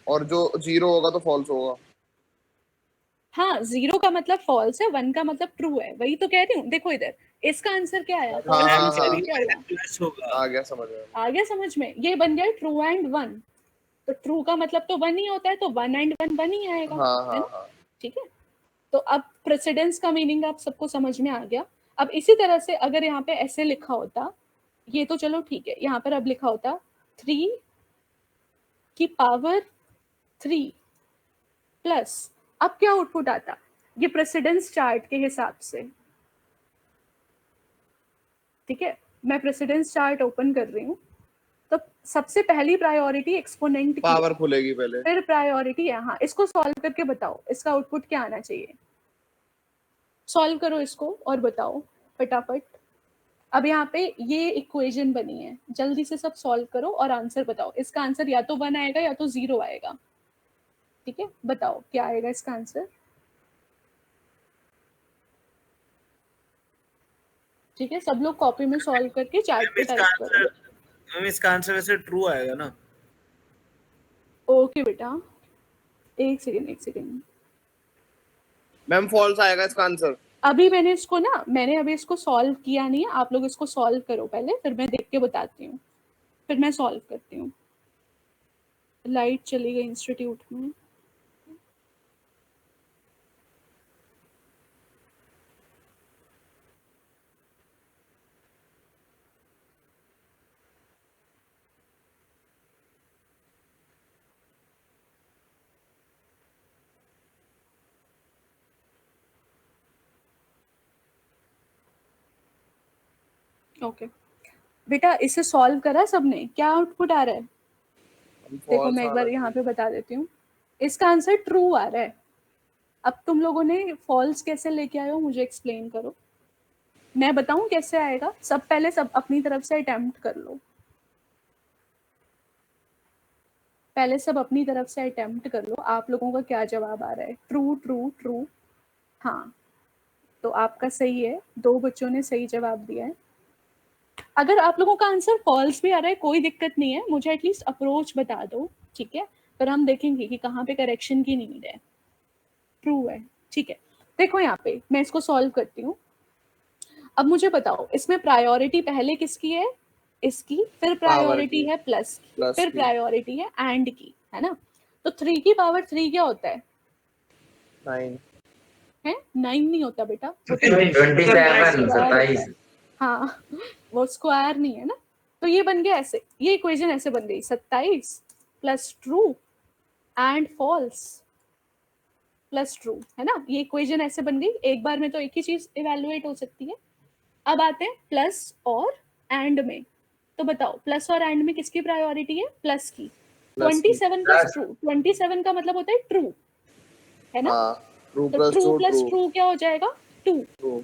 और जो 0 होगा तो फॉल्स होगा। हाँ, 0 का मतलब फॉल्स है, 1 का मतलब ट्रू है, वही तो कह रही हूँ। देखो इधर, इसका आंसर क्या आया? हाँ फॉल्स मैम हाँ प्लस कह ट्रू रही हाँ, क्या है हुआ? प्लस होगा। आ गया समझ में। आ गया समझ में? ये बन गया ट्रू एंड 1। तो ट्रू का मतलब तो 1 ही होता है, तो 1 एंड 1 1 ही आएगा, हाँ है हाँ ना? हाँ। ठीक है। तो अब प्रेसिडेंस का मीनिंग आप सबको समझ में आ गया। अब इसी तरह से अगर यहाँ पे ऐसे लिखा होता, ये तो चलो ठीक है, यहाँ पर अब लिखा होता 3 की पावर 3 प्लस, अब क्या आउटपुट आता? ये प्रेसिडेंस चार्ट के हिसाब से, ठीक है, मैं प्रेसिडेंस चार्ट ओपन कर रही हूँ। तो सबसे पहली प्रायोरिटी एक्सपोनेंट की है, पावर खुलेगी पहले। फिर प्रायोरिटी है। हाँ, इसको सॉल्व करके बताओ इसका आउटपुट क्या आना चाहिए। सॉल्व करो इसको और बताओ फटाफट। अब यहाँ पे ये इक्वेशन बनी है, जल्दी से सब सॉल्व करो और आंसर बताओ। इसका आंसर या तो 1 आएगा या तो 0 आएगा। ठीक है, बताओ क्या आएगा इसका आंसर। ठीक है, सब लोग कॉपी में सॉल्व करके चार्ट मैम पे इसका टाइप करो। आंसर, मैम इसका आंसर वैसे ट्रू आएगा ना? ओके बेटा, एक सेकेंड एक सेकेंड। मैम फॉल्स आएगा इसका आंसर। अभी मैंने अभी इसको सॉल्व किया नहीं है, आप लोग इसको सॉल्व करो पहले, फिर मैं देख के बताती हूँ, फिर मैं सॉल्व करती हूँ। लाइट चली गई इंस्टीट्यूट में। ओके बेटा, इसे सॉल्व करा सबने? क्या आउटपुट आ रहा है? देखो फॉल्स मैं एक आना बार यहाँ पे चाहिए। बता देती हूँ। इसका आंसर ट्रू आ रहा है। अब तुम लोगों ने फॉल्स कैसे लेके आए हो मुझे एक्सप्लेन करो। मैं बताऊं कैसे आएगा? सब अपनी तरफ से अटेम्प्ट कर लो। पहले सब अपनी तरफ से अटेम्प्ट कर लो, आप लोगों का क्या जवाब आ रहा है। ट्रू ट्रू ट्रू, हाँ, तो आपका सही है, 2 बच्चों ने सही जवाब दिया है। अगर आप लोगों का आंसर फॉल्स भी आ रहा है कोई दिक्कत नहीं है, मुझे एटलीस्ट अप्रोच बता दो, ठीक है? फिर हम देखेंगे कि कहाँ पे करेक्शन की नीड है। ट्रू है, ठीक है। देखो यहाँ पे मैं इसको सॉल्व करती हूँ। अब मुझे बताओ इसमें प्रायोरिटी पहले किसकी है, इसकी, फिर प्रायोरिटी की। है प्लस की, प्लस फिर की। प्रायोरिटी है एंड की, है ना। तो 3 की पावर 3 क्या होता है 9। 9 नहीं होता बेटा, वो तो 27 27। हाँ वो स्क्वायर नहीं है ना। तो ये बन गया ऐसे, ये इक्वेशन ऐसे बन गई 27 plus true and false plus true, है ना। ये इक्वेशन ऐसे बन गई, एक बार में तो एक ही चीज इवेलुएट हो सकती है। अब आते हैं प्लस और एंड में। तो बताओ प्लस और एंड में किसकी प्रायोरिटी है, प्लस की। 27 प्लस ट्रू, 27 का मतलब होता है ट्रू, है ना। ट्रू तो plus true true plus true क्या हो जाएगा 2, ट्रू।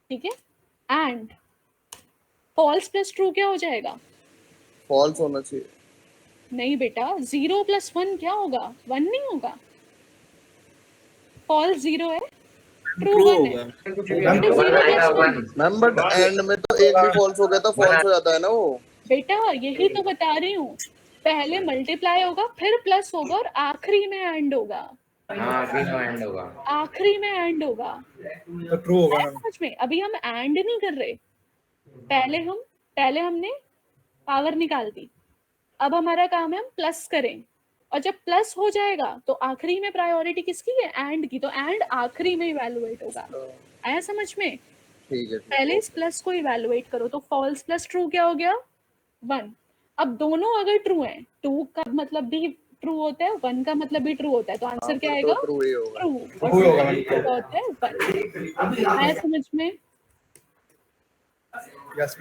ठीक है। एंड फॉल्स प्लस ट्रू क्या हो जाएगा, फॉल्स होना चाहिए। नहीं बेटा 0 प्लस 1 क्या होगा, 1 नहीं होगा। फॉल्स 0 है, ट्रू 1 है। बेटा 0 प्लस 1 मैम बट एंड में तो एक भी फॉल्स हो गया तो फॉल्स हो जाता है ना वो। बेटा यही तो बता रही हूँ, पहले मल्टीप्लाई होगा फिर प्लस होगा और आखिरी में एंड होगा। आखिरी में एंड होगा तो ट्रू होगा ना। समझ में। अभी हम एंड नहीं कर रहे, पहले हमने पावर निकाल दी, अब हमारा काम है हम प्लस करें। और जब प्लस हो जाएगा तो आखिरी में प्रायोरिटी किसकी है, एंड की। तो एंड आखिरी में इवैल्यूएट होगा। आया समझ में। ठीक है। पहले इस प्लस को इवैल्यूएट करो। तो फॉल्स प्लस ट्रू क्या हो गया 1। अब दोनों अगर ट्रू हैं, 2 का मतलब भी ट्रू होता है, 1 का मतलब भी ट्रू होता है, तो आंसर क्या आएगा ट्रू ही होगा। ट्रू। ट्रू होगा क्या होता है 1। आया समझ में। यस।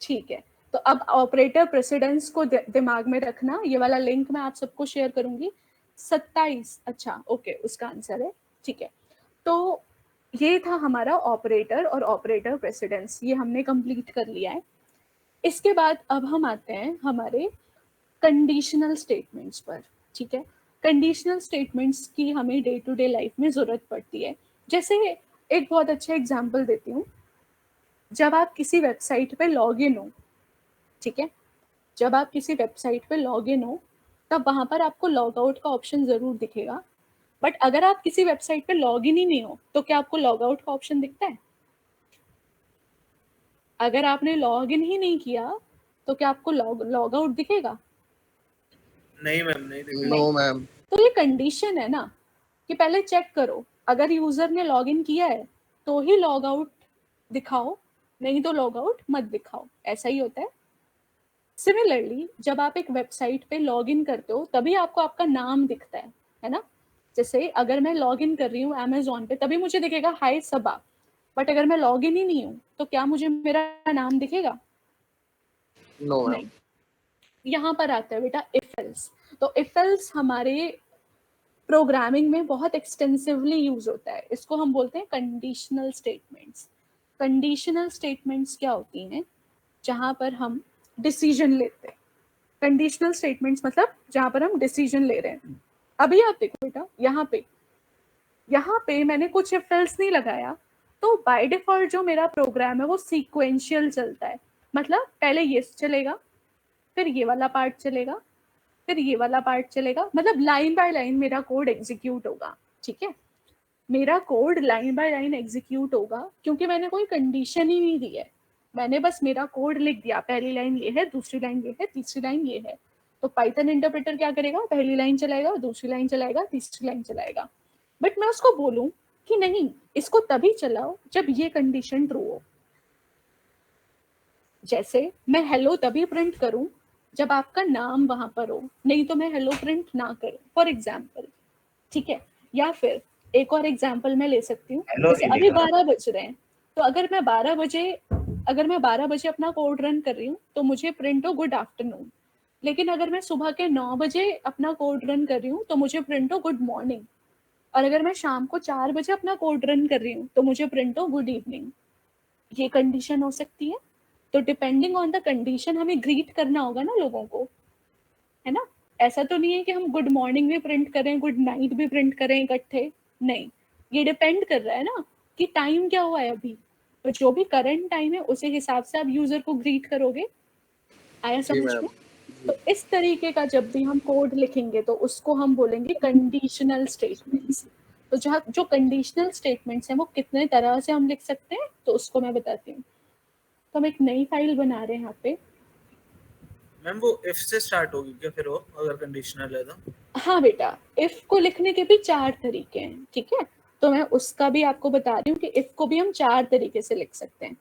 ठीक है। तो अब ऑपरेटर प्रेसिडेंस को दिमाग में रखना, ये वाला लिंक मैं आप सबको शेयर करूंगी। 27, अच्छा ओके उसका आंसर है, ठीक है। तो ये था हमारा ऑपरेटर और ऑपरेटर प्रेसिडेंस, ये हमने कंप्लीट कर लिया है। इसके बाद अब हम आते हैं हमारे कंडीशनल स्टेटमेंट्स पर, ठीक है। कंडीशनल स्टेटमेंट्स की हमें डे टू डे लाइफ में ज़रूरत पड़ती है। जैसे एक बहुत अच्छा एग्जांपल देती हूँ। जब आप किसी वेबसाइट पे लॉग इन हो, ठीक है, जब आप किसी वेबसाइट पे लॉग इन हो तब वहाँ पर आपको लॉग आउट का ऑप्शन ज़रूर दिखेगा। बट अगर आप किसी वेबसाइट पे लॉग इन ही नहीं हो तो क्या आपको लॉग आउट का ऑप्शन दिखता है। अगर आपने लॉग इन ही नहीं किया तो क्या आपको लॉग आउट दिखेगा। नहीं मैम, नहीं देखिए। No ma'am. तो ये कंडीशन है ना कि पहले चेक करो, अगर यूजर ने लॉग इन किया है तो ही लॉग आउट दिखाओ, नहीं तो लॉग आउट मत दिखाओ। ऐसा ही होता है। सिमिलरली जब आप एक वेबसाइट पे लॉग इन करते हो तभी आपको आपका नाम दिखता है ना। जैसे अगर मैं लॉग इन कर रही हूँ अमेजोन पे तभी मुझे दिखेगा हाय सबा, बट अगर मैं लॉग इन ही नहीं हूँ तो क्या मुझे मेरा नाम दिखेगा। No ma'am. नहीं। यहाँ पर आता है बेटा इफ एल्स। तो इफ एल्स हमारे प्रोग्रामिंग में बहुत एक्सटेंसिवली यूज होता है, इसको हम बोलते हैं कंडीशनल स्टेटमेंट्स। कंडीशनल स्टेटमेंट्स क्या होती हैं, जहाँ पर हम डिसीजन लेते हैं। कंडीशनल स्टेटमेंट्स मतलब जहाँ पर हम डिसीजन ले रहे हैं। अभी आप देखो बेटा, यहाँ पे मैंने कुछ इफ एल्स नहीं लगाया तो बाय डिफॉल्ट जो मेरा प्रोग्राम है वो सीक्वेंशियल चलता है। मतलब पहले ये चलेगा, फिर ये वाला पार्ट चलेगा, फिर ये वाला पार्ट चलेगा, मतलब लाइन बाय लाइन मेरा कोड एग्जीक्यूट होगा, ठीक है। मेरा code line by line execute होगा क्योंकि मैंने कोई कंडीशन ही नहीं दी है, मैंने बस मेरा कोड लिख दिया, पहली लाइन ये है, दूसरी लाइन ये है, तीसरी लाइन ये है। तो पाइथन इंटरप्रेटर क्या करेगा, पहली लाइन चलाएगा, दूसरी लाइन चलाएगा, तीसरी लाइन चलाएगा। बट मैं उसको बोलूं कि नहीं, इसको तभी चलाओ जब ये कंडीशन ट्रू हो। जैसे मैं हेलो तभी प्रिंट करूं जब आपका नाम वहां पर हो, नहीं तो मैं हेलो प्रिंट ना करूं, फॉर एग्जाम्पल, ठीक है। या फिर एक और एग्जाम्पल मैं ले सकती हूँ, जैसे अभी 12 बज रहे हैं, तो अगर मैं 12 बजे अपना कोड रन कर रही हूँ तो मुझे प्रिंट हो गुड आफ्टरनून। लेकिन अगर मैं सुबह के 9 बजे अपना कोड रन कर रही हूँ तो मुझे प्रिंट हो गुड मॉर्निंग। और अगर मैं शाम को 4 बजे अपना कोड रन कर रही हूँ तो मुझे प्रिंट हो गुड इवनिंग। ये कंडीशन हो सकती है। तो डिपेंडिंग ऑन द कंडीशन हमें ग्रीट करना होगा ना लोगों को, है ना। ऐसा तो नहीं है कि हम गुड मॉर्निंग भी प्रिंट करें, गुड नाइट भी प्रिंट करें इकट्ठे, नहीं। ये डिपेंड कर रहा है ना कि टाइम क्या हुआ है अभी, तो जो भी करंट टाइम है उसी हिसाब से आप यूजर को ग्रीट करोगे। आया समझ में। तो इस तरीके का जब भी हम कोड लिखेंगे तो उसको हम बोलेंगे कंडीशनल स्टेटमेंट्स। तो जहाँ जो कंडीशनल स्टेटमेंट्स हैं वो कितने तरह से हम लिख सकते हैं, तो उसको मैं बताती हूँ। तो हम एक नई फाइल बना रहे हैं यहाँ पे। मैम वो इफ से स्टार्ट होगी क्या फिर वो, अगर कंडीशनल है तो? हाँ बेटा, इफ को लिखने के भी 4 तरीके हैं, ठीक है, तो मैं उसका भी आपको बता रही हूँ कि इफ को भी हम 4 तरीके से लिख सकते हैं।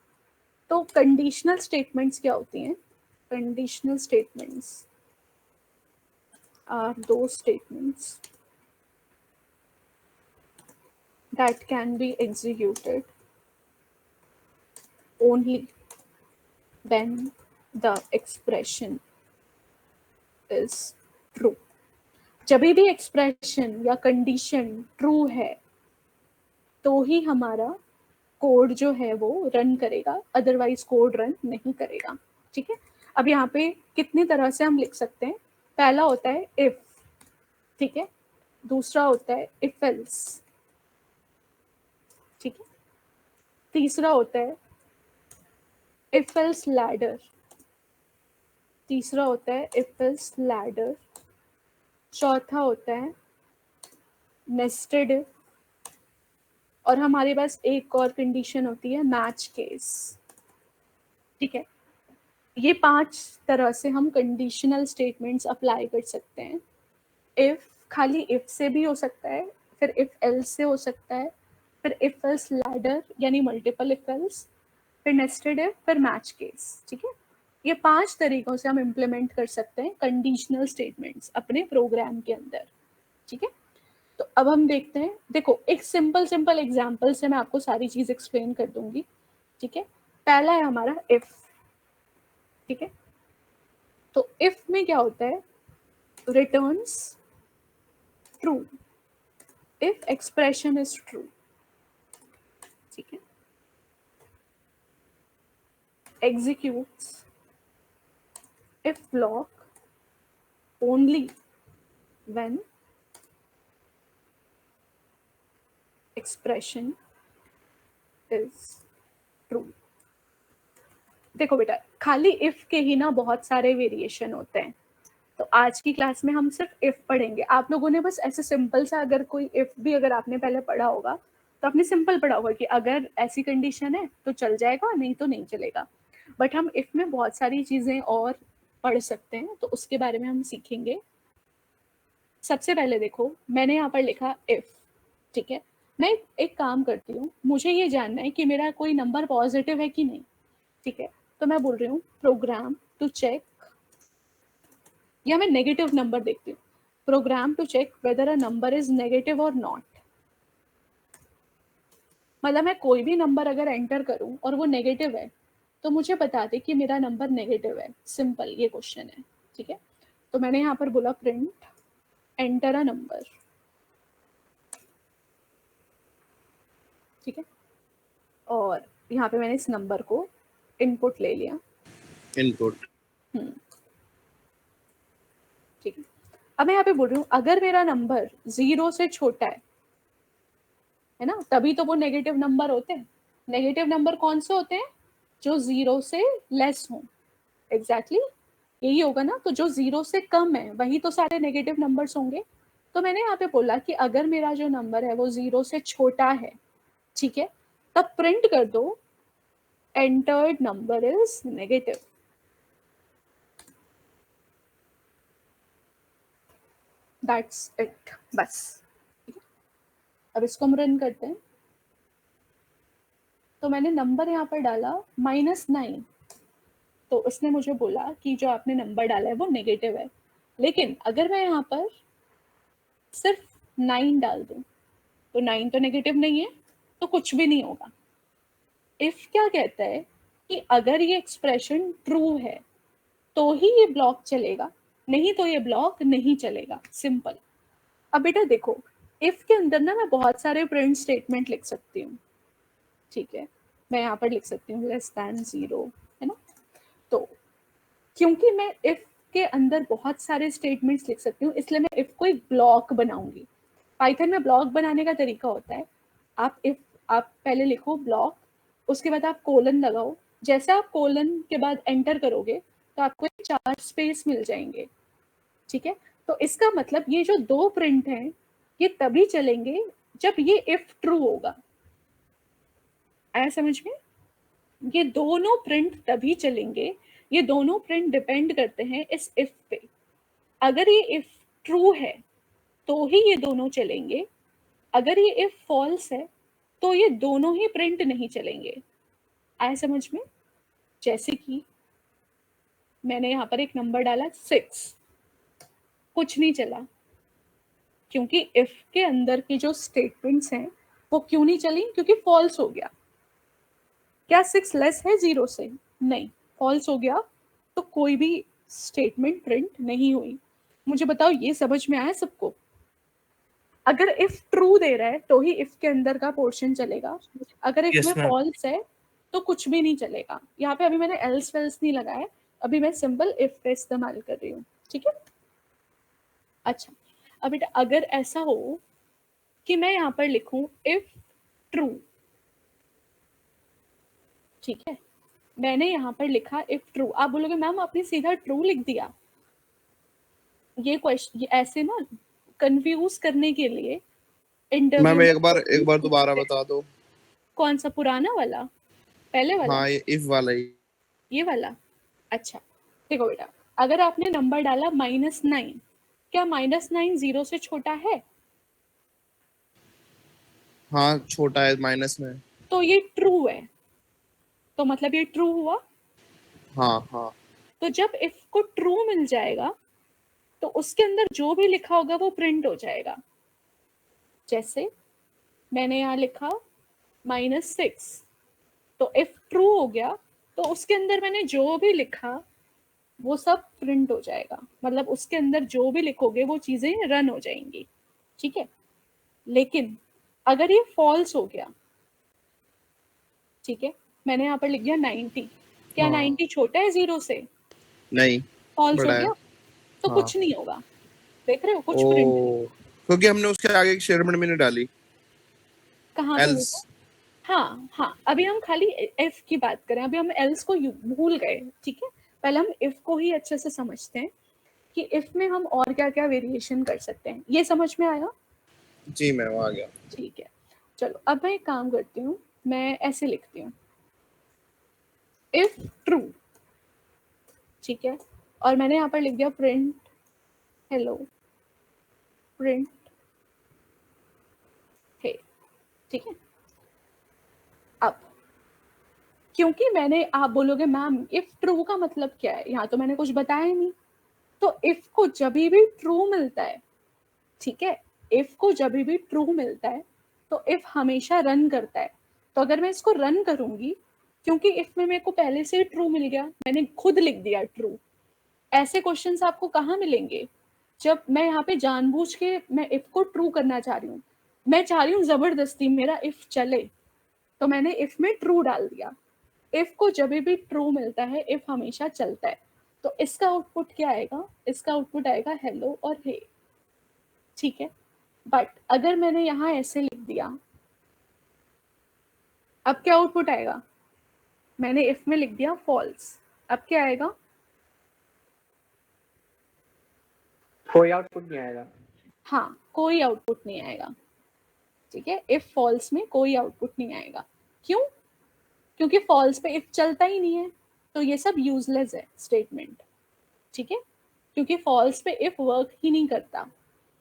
तो कंडीशनल स्टेटमेंट्स क्या होती हैं? Conditional statements are those statements that can be executed only when the expression is true. जब भी एक्सप्रेशन या कंडीशन ट्रू है तो ही हमारा कोड जो है वो रन करेगा, अदरवाइज कोड रन नहीं करेगा, ठीक है। अब यहाँ पे कितनी तरह से हम लिख सकते हैं? पहला होता है इफ, ठीक है, दूसरा होता है इफ एल्स, ठीक है, तीसरा होता है इफ एल्स लैडर, तीसरा होता है इफ एल्स लैडर, चौथा होता है नेस्टेड इफ, और हमारे पास एक और कंडीशन होती है मैच केस, ठीक है। ये 5 तरह से हम कंडीशनल स्टेटमेंट्स अप्लाई कर सकते हैं। इफ खाली इफ से भी हो सकता है, फिर इफ एल्स से हो सकता है, फिर इफ एल्स लैडर यानी मल्टीपल इफ एल्स, फिर नेस्टेड इफ, फिर मैच केस, ठीक है। ये 5 तरीकों से हम इम्प्लीमेंट कर सकते हैं कंडीशनल स्टेटमेंट्स अपने प्रोग्राम के अंदर, ठीक है। तो अब हम देखते हैं, देखो एक सिंपल एग्जांपल से मैं आपको सारी चीज एक्सप्लेन कर दूंगी, ठीक है। पहला है हमारा इफ, ठीक है। तो इफ में क्या होता है? Returns true if expression is true, ठीक है। Executes if block only when expression is true. देखो बेटा, खाली इफ के ही ना बहुत सारे वेरिएशन होते हैं, तो आज की क्लास में हम सिर्फ इफ पढ़ेंगे। आप लोगों ने बस ऐसे सिंपल सा, अगर कोई इफ भी अगर आपने पहले पढ़ा होगा तो आपने सिंपल पढ़ा होगा कि अगर ऐसी कंडीशन है तो चल जाएगा, नहीं तो नहीं चलेगा। बट हम इफ में बहुत सारी चीजें और पढ़ सकते हैं, तो उसके बारे में हम सीखेंगे। सबसे पहले देखो, मैंने यहाँ पर लिखा इफ, ठीक है। मैं एक काम करती हूँ, मुझे ये जानना है कि मेरा कोई नंबर पॉजिटिव है कि नहीं, ठीक है। तो मैं बोल रही हूँ प्रोग्राम टू चेक, या मैं नेगेटिव नंबर देखती हूँ, program to check whether a number is negative और नॉट। मतलब मैं कोई भी नंबर अगर एंटर करूँ और वो नेगेटिव है तो मुझे बता दे कि मेरा नंबर नेगेटिव है। सिंपल ये क्वेश्चन है, ठीक है। तो मैंने यहाँ पर बोला प्रिंट एंटर अ नंबर, ठीक है, और यहाँ पे मैंने इस नंबर को इनपुट ले लिया, इनपुट, ठीक है। अब मैं यहाँ पे बोल रही हूँ अगर मेरा नंबर 0 से छोटा है ना, तभी तो वो नेगेटिव नंबर होते हैं। नेगेटिव नंबर कौन से होते हैं? जो 0 से लेस हो, एग्जैक्टली यही होगा ना। तो जो 0 से कम है वही तो सारे नेगेटिव नंबर्स होंगे। तो मैंने यहाँ पे बोला कि अगर मेरा जो नंबर है वो 0 से छोटा है, ठीक है, तब प्रिंट कर दो entered number is negative. That's it, बस। अब इसको हम रन करते हैं। तो मैंने नंबर यहाँ पर डाला -9, तो उसने मुझे बोला कि जो आपने नंबर डाला है वो नेगेटिव है। लेकिन अगर मैं यहाँ पर सिर्फ 9 डाल दूँ तो 9 तो नेगेटिव नहीं है, तो कुछ भी नहीं होगा। इफ क्या कहता है कि अगर ये एक्सप्रेशन ट्रू है तो ही ये ब्लॉक चलेगा, नहीं तो ये ब्लॉक नहीं चलेगा। सिंपल। अब बेटा देखो, इफ के अंदर ना मैं बहुत सारे प्रिंट स्टेटमेंट लिख सकती हूँ, ठीक है। मैं यहाँ पर लिख सकती हूँ लेस दैन 0, है ना। तो क्योंकि मैं इफ के अंदर बहुत सारे स्टेटमेंट्स लिख सकती हूँ, इसलिए मैं इफ को एक ब्लॉक बनाऊंगी। पाइथन में ब्लॉक बनाने का तरीका होता है, आप पहले लिखो ब्लॉक, उसके बाद आप कोलन लगाओ। जैसे आप कोलन के बाद एंटर करोगे तो आपको 4 स्पेस मिल जाएंगे, ठीक है। तो इसका मतलब ये जो 2 प्रिंट हैं ये तभी चलेंगे जब ये इफ ट्रू होगा, आया समझ में? ये दोनों प्रिंट तभी चलेंगे, ये दोनों प्रिंट डिपेंड करते हैं इस इफ पे। अगर ये इफ ट्रू है तो ही ये दोनों चलेंगे, अगर ये इफ फॉल्स है तो ये दोनों ही प्रिंट नहीं चलेंगे। आया समझ में? जैसे कि मैंने यहाँ पर एक नंबर डाला 6, कुछ नहीं चला, क्योंकि इफ के अंदर की जो स्टेटमेंट्स हैं वो क्यों नहीं चली? क्योंकि फॉल्स हो गया। क्या 6 लेस है 0 से? नहीं, फॉल्स हो गया, तो कोई भी स्टेटमेंट प्रिंट नहीं हुई। मुझे बताओ, ये समझ में आया सबको? अगर इफ ट्रू दे रहा है तो ही इफ के अंदर का पोर्शन चलेगा, अगर इफ Yes, में ma'am. फॉल्स है तो कुछ भी नहीं चलेगा। यहाँ पे अभी मैंने एल्स वेल्स नहीं लगाया, अभी मैं सिंपल इफ का इस्तेमाल कर रही हूँ, ठीक है? अच्छा, अब बेटा अगर ऐसा हो कि मैं यहाँ पर लिखूं इफ ट्रू, ठीक है, मैंने यहाँ पर लिखा इफ ट्रू, आप बोलोगे मैम आपने सीधा ट्रू लिख दिया। ये क्वेश्चन ऐसे ना कंफ्यूज करने के लिए इंटरव्यू मैम में एक बार दोबारा बता दो। कौन सा, पुराना वाला, पहले वाला? हाँ, ये इफ वाला ही। ये वाला? अच्छा, देखो बेटा, अगर आपने नंबर डाला -9, क्या -9 0 से छोटा है? हाँ, छोटा है माइनस में। तो ये ट्रू है, तो मतलब ये ट्रू हुआ। हाँ हाँ। तो जब इफ को ट्रू मिल जाएगा तो उसके अंदर जो भी लिखा होगा वो प्रिंट हो जाएगा। जैसे मैंने यहाँ लिखा -6, तो इफ ट्रू हो गया तो उसके अंदर मैंने जो भी लिखा वो सब प्रिंट हो जाएगा, मतलब उसके अंदर जो भी लिखोगे वो चीजें रन हो जाएंगी, ठीक है? लेकिन अगर ये फॉल्स हो गया, ठीक है, मैंने यहाँ पर लिख दिया 90, क्या हाँ। 90 छोटा है 0 से? नहीं, फॉल्स हो बड़ा है। गया, तो हाँ। कुछ नहीं होगा। देख रहे हो, कुछ प्रिंट नहीं। ओ, क्योंकि हमने उसके आगे एक स्टेटमेंट भी नहीं डाली। कहाँ पे एल्स। होगा? हाँ हाँ, अभी हम खाली इफ की बात करें, अभी हम एल्स को भूल गए, ठीक है? पहले हम इफ को ही अच्छे से समझते हैं कि इफ में हम और क्या क्या वेरिएशन कर सकते हैं। ये समझ में आया? जी मैम, आ गया। ठीक है, चलो अब मैं एक काम करती हूँ, मैं ऐसे लिखती हूँ इफ ट्रू, ठीक है, और मैंने यहाँ पर लिख दिया प्रिंट हेलो, प्रिंट है, ठीक है? अब क्योंकि मैंने, आप बोलोगे मैम इफ ट्रू का मतलब क्या है, यहाँ तो मैंने कुछ बताया ही नहीं। तो इफ को जब भी ट्रू मिलता है, ठीक है, इफ को जब भी ट्रू मिलता है तो इफ हमेशा रन करता है। तो अगर मैं इसको रन करूंगी, क्योंकि इफ में मेरे को पहले से ट्रू मिल गया, मैंने खुद लिख दिया ट्रू। ऐसे क्वेश्चंस आपको कहाँ मिलेंगे? जब मैं यहाँ पे जानबूझ के मैं इफ को ट्रू करना चाह रही हूँ, मैं चाह रही हूँ जबरदस्ती मेरा इफ चले, तो मैंने इफ में ट्रू डाल दिया। इफ को जब भी ट्रू मिलता है, इफ हमेशा चलता है, तो इसका आउटपुट क्या आएगा? इसका आउटपुट आएगा हेलो और हे, ठीक है? बट अगर मैंने यहाँ ऐसे लिख दिया, अब क्या आउटपुट आएगा? मैंने इफ में लिख दिया फॉल्स, अब क्या आएगा? कोई आउटपुट नहीं आएगा। हाँ, कोई आउटपुट नहीं आएगा, ठीक है? इफ फॉल्स में कोई आउटपुट नहीं आएगा। क्यों? क्योंकि फॉल्स पे इफ चलता ही नहीं है, तो ये सब यूजलेस है स्टेटमेंट, ठीक है? क्योंकि फॉल्स पे इफ वर्क ही नहीं करता,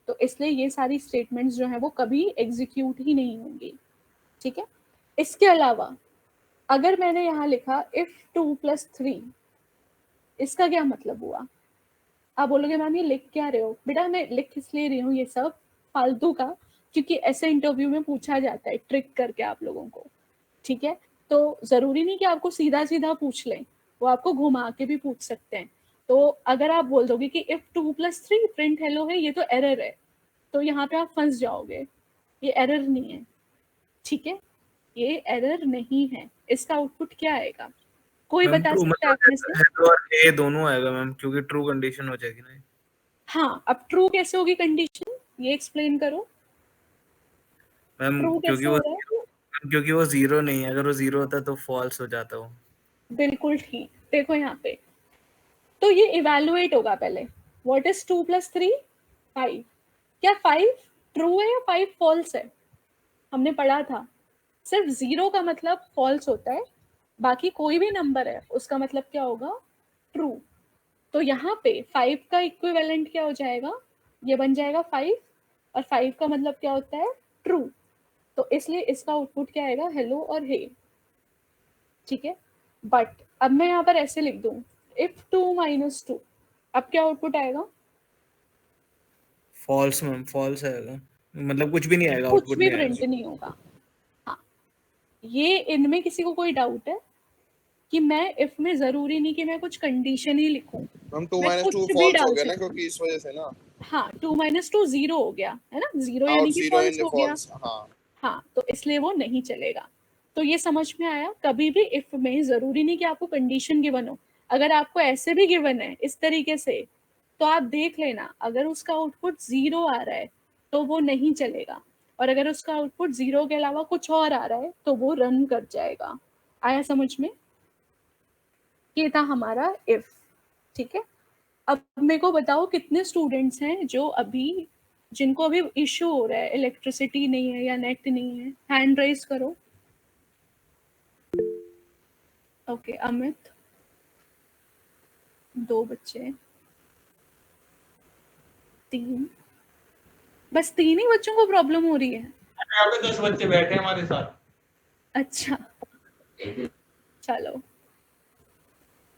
तो इसलिए ये सारी स्टेटमेंट्स जो है वो कभी एग्जीक्यूट ही नहीं होंगी, ठीक है? इसके अलावा अगर मैंने यहाँ लिखा इफ 2 + 3, इसका क्या मतलब हुआ? आप बोलोगे मैम ये लिख क्या रहे हो? बेटा मैं लिख इसलिए रही हूँ ये सब फालतू का, क्योंकि ऐसे इंटरव्यू में पूछा जाता है ट्रिक करके आप लोगों को, ठीक है? तो जरूरी नहीं कि आपको सीधा सीधा पूछ लें, वो आपको घुमा के भी पूछ सकते हैं। तो अगर आप बोल दोगे कि इफ 2 + 3 प्रिंट हेलो है, ये तो एरर है, तो यहाँ पे आप फंस जाओगे। ये एरर नहीं है, ठीक है? ये एरर नहीं है। इसका आउटपुट क्या आएगा? कोई मैम बता ट्रू सकता है आप में मतलब से? हेलो और हे दोनों आएगा मैम, क्योंकि ट्रू कंडीशन हो जाएगी ना। हाँ, अब ट्रू कैसे होगी कंडीशन, ये एक्सप्लेन करो। मैम ट्रू कैसे हो रहा है? क्योंकि वो 0 नहीं है, अगर वो 0 होता तो फॉल्स हो जाता वो। बिल्कुल ठीक, देखो यहाँ पे तो ये इवैल्यूएट होगा पहले। What is 2 + 3? 5। क्या 5 ट्रू है या 5 फॉल्स है? हमने पढ़ा था। सिर्फ 0 का मतलब फॉल्स होता है, बाकी कोई भी नंबर है उसका मतलब क्या होगा, ट्रू। तो यहाँ पे 5 का इक्विवेलेंट क्या हो जाएगा, ये बन जाएगा 5, और 5 का मतलब क्या होता है, ट्रू। तो इसलिए इसका आउटपुट क्या आएगा, हेलो और हे। ठीक है, बट अब मैं यहाँ पर ऐसे लिख दूं, इफ 2 - 2, अब क्या आउटपुट आएगा, फॉल्स मैम, फॉल्स आएगा, मतलब कुछ भी नहीं आएगा, कुछ आउटपुट भी नहीं प्रिंट आएगा। नहीं होगा। हाँ, ये इनमें किसी को कोई डाउट है कि मैं इफ में जरूरी नहीं कि मैं कुछ कंडीशन ही लिखूं, हम 2 मैं - 2 कुछ भी फॉल्स हो डाल गया ना, सकती हूँ। क्योंकि इस वजह से ना। हाँ, 2 - 2 0 हो गया है ना, 0 हाँ, और यानी कि 0 फॉल्स इन हो गया। फॉल्स। हाँ, हाँ, तो इसलिए वो नहीं चलेगा। तो ये समझ में आया, कभी भी इफ में जरूरी नहीं कि आपको कंडीशन गिवन हो, अगर आपको ऐसे भी गिवन है इस तरीके से, तो आप देख लेना, अगर उसका आउटपुट 0 आ रहा है तो वो नहीं चलेगा, और अगर उसका आउटपुट 0 के अलावा कुछ और आ रहा है तो वो रन कर जाएगा। आया समझ में, ये था हमारा इफ। ठीक है, अब मेरे को बताओ कितने स्टूडेंट्स हैं जो अभी, जिनको अभी इश्यू हो रहा है, इलेक्ट्रिसिटी नहीं है या नेट नहीं है, हैंड रेज करो। ओके, अमित, 2 बच्चे, 3, बस 3 ही बच्चों को प्रॉब्लम हो रही है। यहाँ पे 10 बच्चे बैठे हैं हमारे साथ। अच्छा, चलो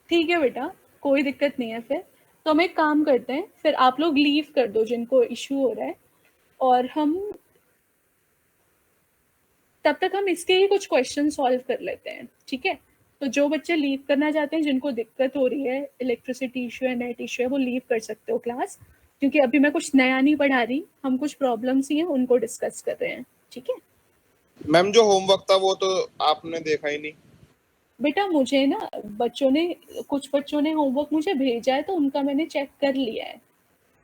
ठीक है बेटा, कोई दिक्कत नहीं है। फिर तो हम एक काम करते हैं, फिर आप लोग लीव कर दो जिनको इश्यू हो रहा है, और हम तब तक हम इसके ही कुछ क्वेश्चन सॉल्व कर लेते हैं। ठीक है, तो जो बच्चे लीव करना चाहते हैं, जिनको दिक्कत हो रही है, इलेक्ट्रिसिटी इशू है, नेट इशू है, वो लीव कर सकते हो क्लास, क्योंकि अभी मैं कुछ नया नहीं पढ़ा रही, हम कुछ प्रॉब्लम्स ही हैं उनको डिस्कस कर रहे हैं। ठीक है मैम जो होमवर्क था वो तो आपने देखा ही नहीं। बेटा, मुझे ना कुछ बच्चों ने होमवर्क मुझे भेजा है तो उनका मैंने चेक कर लिया है,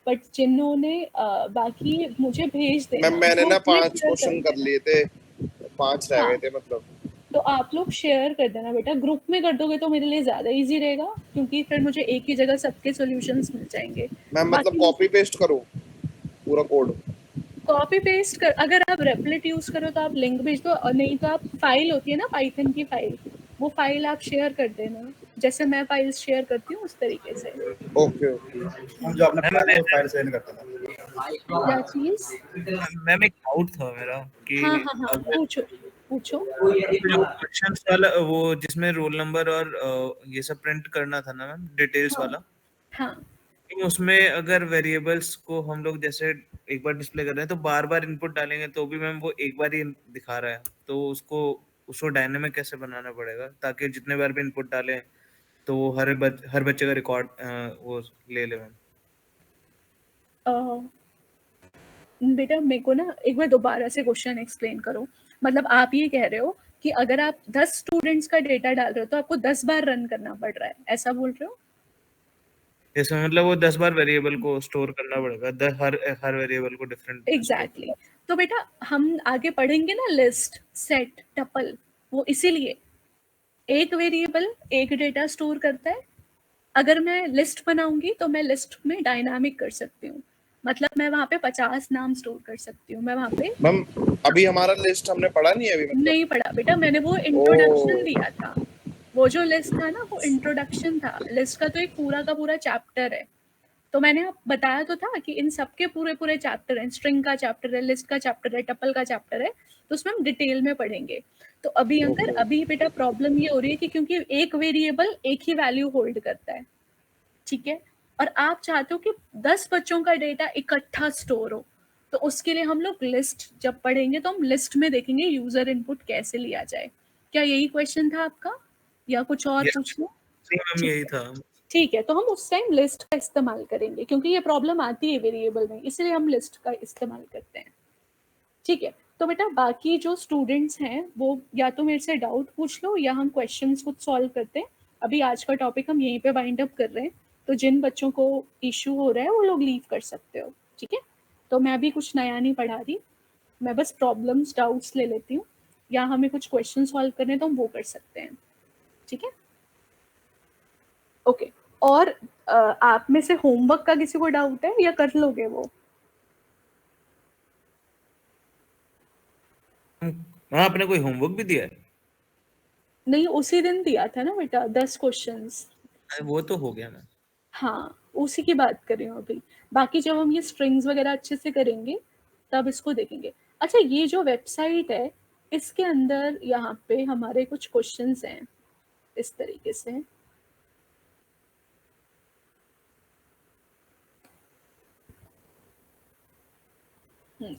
बट जिन्होंने बाकी मुझे भेज मैम देना, मैंने ना ग्रुप में 5 शेयर कर क्वेश्चन कर देना। लिए थे, 5 रह हाँ, गए थे मतलब। तो आप लोग शेयर कर देना बेटा, ग्रुप में कर दोगे तो मेरे लिए ज़्यादा इजी रहेगा, क्योंकि फिर मुझे एक ही जगह सबके सॉल्यूशंस मिल जाएंगे। मैम मतलब बाकी कॉपी पेस्ट करूँ पूरा कोड? कॉपी पेस्ट कर, अगर आप रेपलेट यूज़ करो तो आप लिंक भेज दो, और नहीं तो आप फाइल होती है ना पाइथन की फाइल, वो फाइल आप शेयर कर देना, जैसे मैं फाइल्स शेयर करती हूँ उस तरीके से। Okay okay. हम जो आपने पढ़ा था वो फाइल सेंड करता था। क्या चीज़? मैम एक डाउट था मेरा कि हाँ हाँ हाँ, अगर पूछो पूछो। जो क्वेश्चंस वाला, वो जिसमें रोल नंबर और ये सब प्रिंट करना था ना मैम, डिटेल्स हाँ वाला, हाँ, तो उसमें अगर वेरिएबल्स को हम लोग जैसे एक बार डिस्प्ले कर रहे हैं तो बार बार इनपुट डालेंगे तो भी मैम वो एक बार ही दिखा रहा है, तो उसको डायनेमिक कैसे बनाना पड़ेगा ताकि जितने बार भी इनपुट डालें तो वो हर बच्चे का रिकॉर्ड वो ले ले मैम। बेटा मेरे को ना एक बार दोबारा से क्वेश्चन एक्सप्लेन करो। मतलब आप ये कह रहे हो कि अगर आप 10 स्टूडेंट्स का डेटा डाल रहे हो तो आपको 10 बार रन करना पड़ रहा है, ऐसा बोल रहे हो? इसमें मतलब वो 10 बार वेरिएबल को स्टोर करना पड़ेगा, हर वेरिएबल को डिफरेंट स्टोर। एग्जैक्टली तो बेटा हम आगे पढ़ेंगे ना, लिस्ट, सेट, टपल, वो इसीलिए एक वेरिएबल एक डेटा स्टोर करता है। अगर मैं लिस्ट बनाऊंगी तो मैं लिस्ट में डायनामिक कर सकती हूँ, मतलब मैं वहां पे 50 नाम स्टोर कर सकती हूँ, मैं वहां पे। मैम अभी हमारा लिस्ट हमने पढ़ा नहीं है अभी मतलब। नहीं पढ़ा बेटा, मैंने वो इंट्रोडक्शन दिया था, वो जो लिस्ट था ना वो इंट्रोडक्शन था, लिस्ट का तो एक पूरा का पूरा चैप्टर है। तो मैंने आप बताया तो था कि इन सबके पूरे पूरे चैप्टर हैं, स्ट्रिंग का चैप्टर है, लिस्ट का चैप्टर है, टपल का चैप्टर है, तो उसमें हम डिटेल में पढ़ेंगे। तो अभी अगर अभी बेटा प्रॉब्लम ये हो रही है कि क्योंकि एक वेरिएबल एक ही वैल्यू होल्ड करता है, ठीक है, और आप चाहते हो कि 10 बच्चों का डेटा इकट्ठा स्टोर हो, तो उसके लिए हम लोग लिस्ट जब पढ़ेंगे तो हम लिस्ट में देखेंगे यूजर इनपुट कैसे लिया जाए। क्या यही क्वेश्चन था आपका या कुछ और यस पूछ लो? मैम, ठीक यही है, था। ठीक है, तो हम उस टाइम लिस्ट का इस्तेमाल करेंगे, क्योंकि ये प्रॉब्लम आती है वेरिएबल में, इसलिए हम लिस्ट का इस्तेमाल करते हैं। ठीक है, तो बेटा बाकी जो स्टूडेंट्स हैं वो या तो मेरे से डाउट पूछ लो या हम क्वेश्चंस खुद सॉल्व करते हैं। अभी आज का टॉपिक हम यहीं पे वाइंड अप कर रहे हैं, तो जिन बच्चों को इशू हो रहा है वो लोग लीव कर सकते हो। ठीक है, तो मैं अभी कुछ नया नहीं पढ़ा रही, मैं बस प्रॉब्लम्स डाउट्स ले लेती हूँ, या हमें कुछ क्वेश्चन सॉल्व करने हैं तो हम वो कर सकते हैं। ठीक है, ओके। और आप में से होमवर्क का किसी को डाउट है या कर लोगे वो? हाँ, आपने कोई होमवर्क भी दिया है? नहीं, उसी दिन दिया था ना बेटा 10 क्वेश्चंस। अरे वो तो हो गया ना। हाँ, उसी की बात कर रही हूँ अभी। बाकी जब हम ये स्ट्रिंग्स वगैरह अच्छे से करेंगे तब इसको देखेंगे। अच्छा, ये जो वेबसाइट है इसके अंदर यहाँ पे हमारे कुछ क्वेश्चंस हैं इस तरीके से।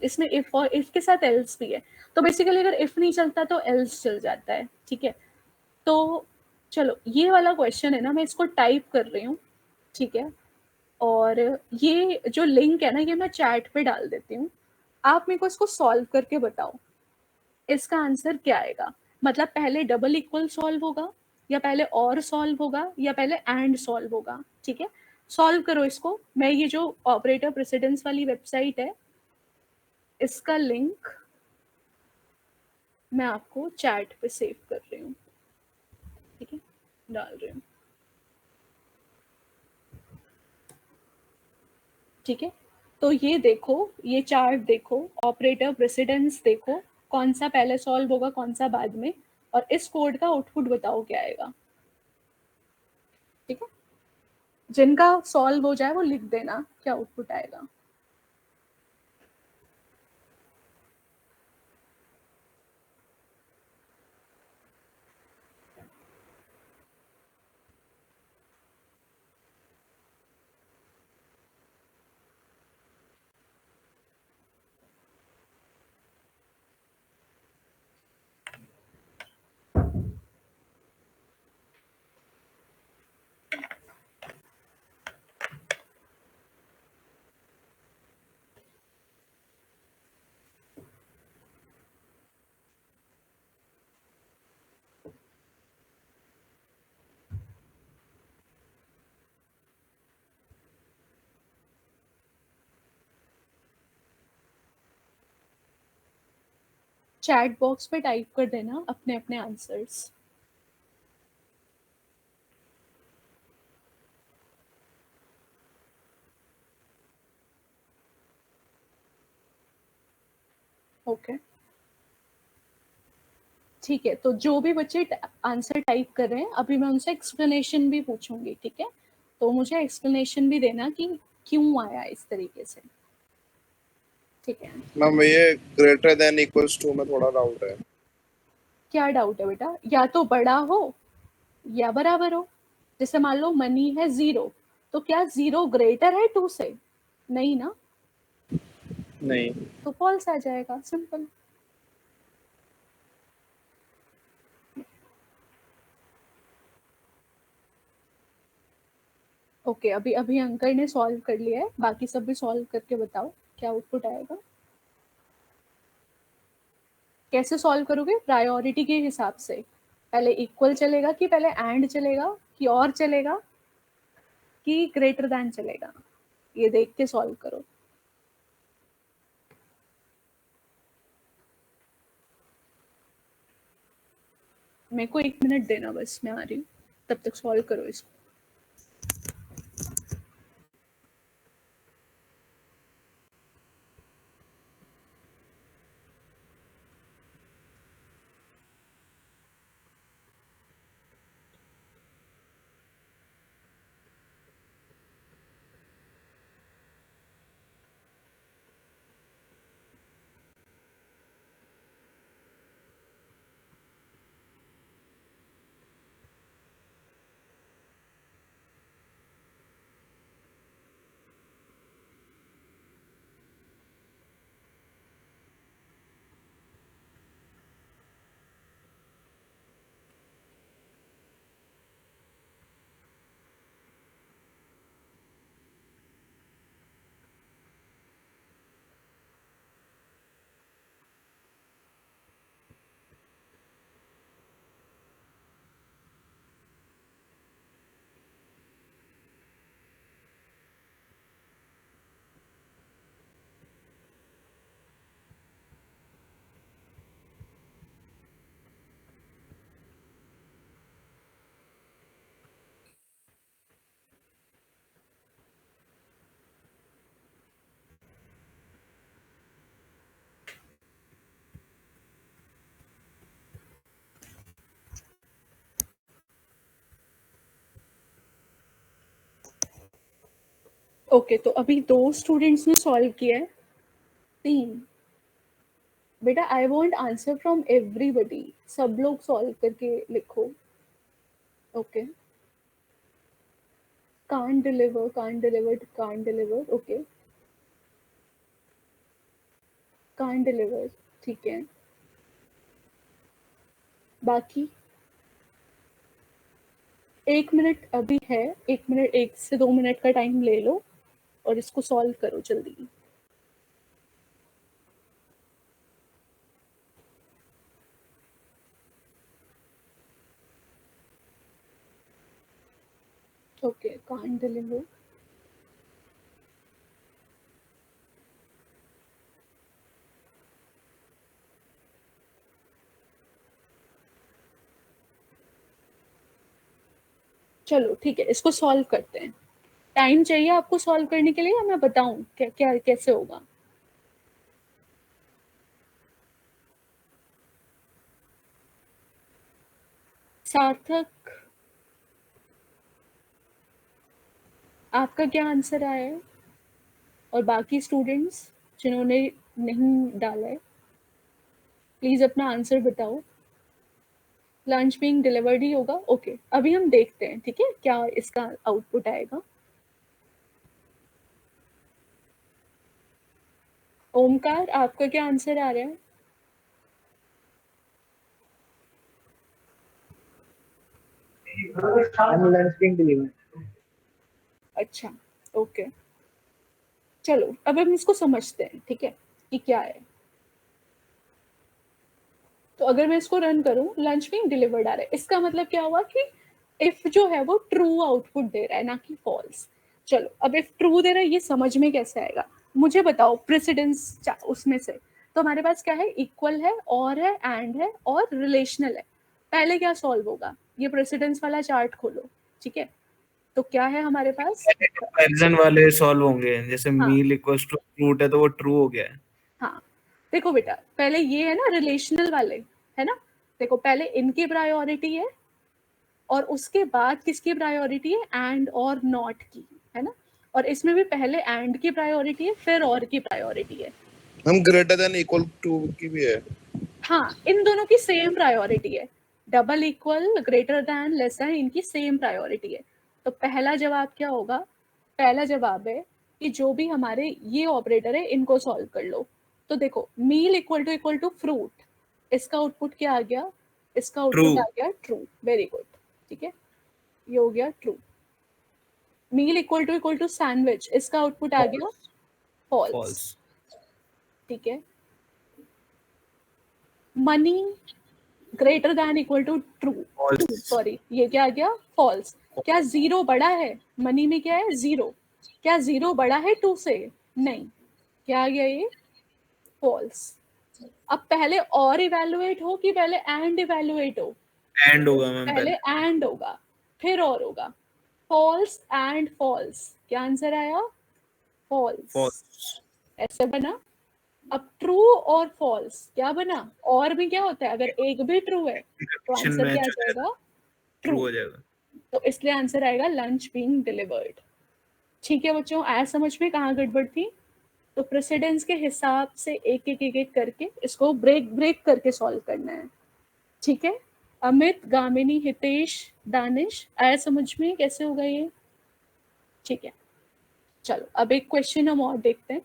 इसमें इफ और इफ के साथ एल्स भी है। तो बेसिकली अगर इफ नहीं चलता तो एल्स चल जाता है, ठीक है। तो चलो ये वाला क्वेश्चन है ना, मैं इसको टाइप कर रही हूँ, ठीक है। और ये जो लिंक है ना ये मैं चैट पे डाल देती हूँ। आप मेरे को इसको सॉल्व करके बताओ इसका आंसर क्या आएगा। मतलब पहले डबल इक्वल सॉल्व होगा, या पहले और सॉल्व होगा, या पहले एंड सॉल्व होगा, ठीक है। सॉल्व करो इसको। मैं ये जो ऑपरेटर प्रेसिडेंस वाली वेबसाइट है इसका लिंक मैं आपको चैट पे सेव कर रही हूँ, ठीक है, डाल रही हूँ, ठीक है। तो ये देखो, ये चार्ट देखो, ऑपरेटर प्रेसिडेंस देखो, कौन सा पहले सॉल्व होगा कौन सा बाद में, और इस कोड का आउटपुट बताओ क्या आएगा, ठीक है। जिनका सॉल्व हो जाए वो लिख देना क्या आउटपुट आएगा। चैट बॉक्स पे टाइप कर देना अपने अपने आंसर्स। ओके, ठीक है। तो जो भी बच्चे आंसर टाइप कर रहे हैं अभी मैं उनसे एक्सप्लेनेशन भी पूछूंगी, ठीक है। तो मुझे एक्सप्लेनेशन भी देना कि क्यों आया इस तरीके से, ठीक है। मैम ये ग्रेटर देन इक्वल्स टू में थोड़ा डाउट है। क्या डाउट है बेटा? या तो बड़ा हो या बराबर हो। जैसे मान लो मनी है 0, तो क्या 0 ग्रेटर है 2 से? नहीं ना, नहीं। तो फॉल्स आ जाएगा, सिंपल। ओके, अभी अभी अंकल ने सॉल्व कर लिया है, बाकी सब भी सॉल्व करके बताओ क्या आउटपुट आएगा। कैसे सॉल्व करोगे? प्रायोरिटी के हिसाब से, पहले इक्वल चलेगा कि पहले एंड चलेगा कि और चलेगा कि ग्रेटर देन चलेगा, ये देख के सॉल्व करो। मेरे को 1 मिनट देना बस, मैं आ रही हूँ, तब तक सॉल्व करो इसको। ओके, तो अभी 2 स्टूडेंट्स ने सॉल्व किया है, 3। बेटा I want answer from everybody, सब लोग सॉल्व करके लिखो। Okay, can't deliver, can't deliver, can't deliver, okay, can't deliver, ठीक है। बाकी 1 मिनट अभी है, 1 मिनट, 1 से 2 मिनट का टाइम ले लो और इसको सॉल्व करो जल्दी। ओके, can't deliver, चलो ठीक है, इसको सॉल्व करते हैं। टाइम चाहिए आपको सॉल्व करने के लिए या मैं बताऊं क्या क्या कैसे होगा? सार्थक, आपका क्या आंसर आया है? और बाकी स्टूडेंट्स जिन्होंने नहीं डाला है, प्लीज अपना आंसर बताओ। लंच बीइंग डिलीवर्ड ही होगा। ओके, अभी हम देखते हैं, ठीक है, क्या इसका आउटपुट आएगा। ओमकार, आपका क्या आंसर आ रहा है? Lunch being delivered. अच्छा, ओके, चलो अब हम इसको समझते हैं, ठीक है, कि क्या है। तो अगर मैं इसको रन करूं, लंच बीइंग डिलीवर्ड आ रहा है, इसका मतलब क्या हुआ कि इफ जो है वो ट्रू आउटपुट दे रहा है, ना कि फॉल्स। चलो, अब इफ ट्रू दे रहा है ये समझ में कैसे आएगा, मुझे बताओ प्रेसिडेंस उसमें से। तो हमारे पास क्या है, इक्वल है, और है, एंड है, और रिलेशनल है। पहले क्या सॉल्व होगा, ये प्रेसिडेंस वाला चार्ट खोलो, ठीक है। तो क्या है हमारे पास, कंपैरिजन वाले सॉल्व होंगे, जैसे हाँ मील इक्वल्स टू फ्रूट है तो वो ट्रू हो गया है। हाँ, देखो बेटा, पहले ये है ना रिलेशनल वाले, है ना। देखो पहले इनकी प्रायोरिटी है और उसके बाद किसकी प्रायोरिटी है, एंड और नॉट की, है ना। और इसमें भी पहले एंड की प्रायोरिटी है, फिर और की प्रायोरिटी है। हम ग्रेटर देन इक्वल टू की भी है। हाँ, इन दोनों की सेम प्रायोरिटी है, double equal, greater than, less than, इनकी सेम प्रायोरिटी है। तो पहला जवाब क्या होगा, पहला जवाब है कि जो भी हमारे ये ऑपरेटर है इनको सॉल्व कर लो। तो देखो, मील इक्वल टू फ्रूट, इसका आउटपुट क्या आ गया, इसका ट्रू। आउटपुट आ गया ट्रू, वेरी गुड, ठीक है, ये हो गया true. Meal equal to sandwich, इसका आउटपुट आ गया फॉल्स, फॉल्स। ठीक है। Money greater than equal to true, sorry, ये क्या आ गया, फॉल्स। क्या जीरो बड़ा है, मनी में क्या है, जीरो। क्या जीरो बड़ा है 2 से, नहीं। क्या आ गया ये, फॉल्स। अब पहले और इवेलुएट हो कि पहले एंड इवेलुएट हो? एंड होगा मैम, पहले एंड होगा, फिर और होगा। फॉल्स एंड फॉल्स, क्या आंसर आया, फॉल्स। फॉल्स। ऐसे बना। अब ट्रू और फॉल्स क्या बना, और भी क्या होता है, अगर एक भी ट्रू है तो कंडीशन आंसर क्या आ मैच हो जाएगा, जाएगा, ट्रू ट्रू। हो जाएगा। तो इसलिए आंसर आएगा लंच बीइंग डिलीवर्ड। ठीक है बच्चों, आया समझ में कहाँ गड़बड़ थी? तो प्रेसिडेंस के हिसाब से एक करके इसको ब्रेक ब्रेक करके सॉल्व करना है, ठीक है। अमित, गामिनी, हितेश, दानिश, आया समझ में कैसे होगा ये? ठीक है, चलो अब एक क्वेश्चन हम और देखते हैं।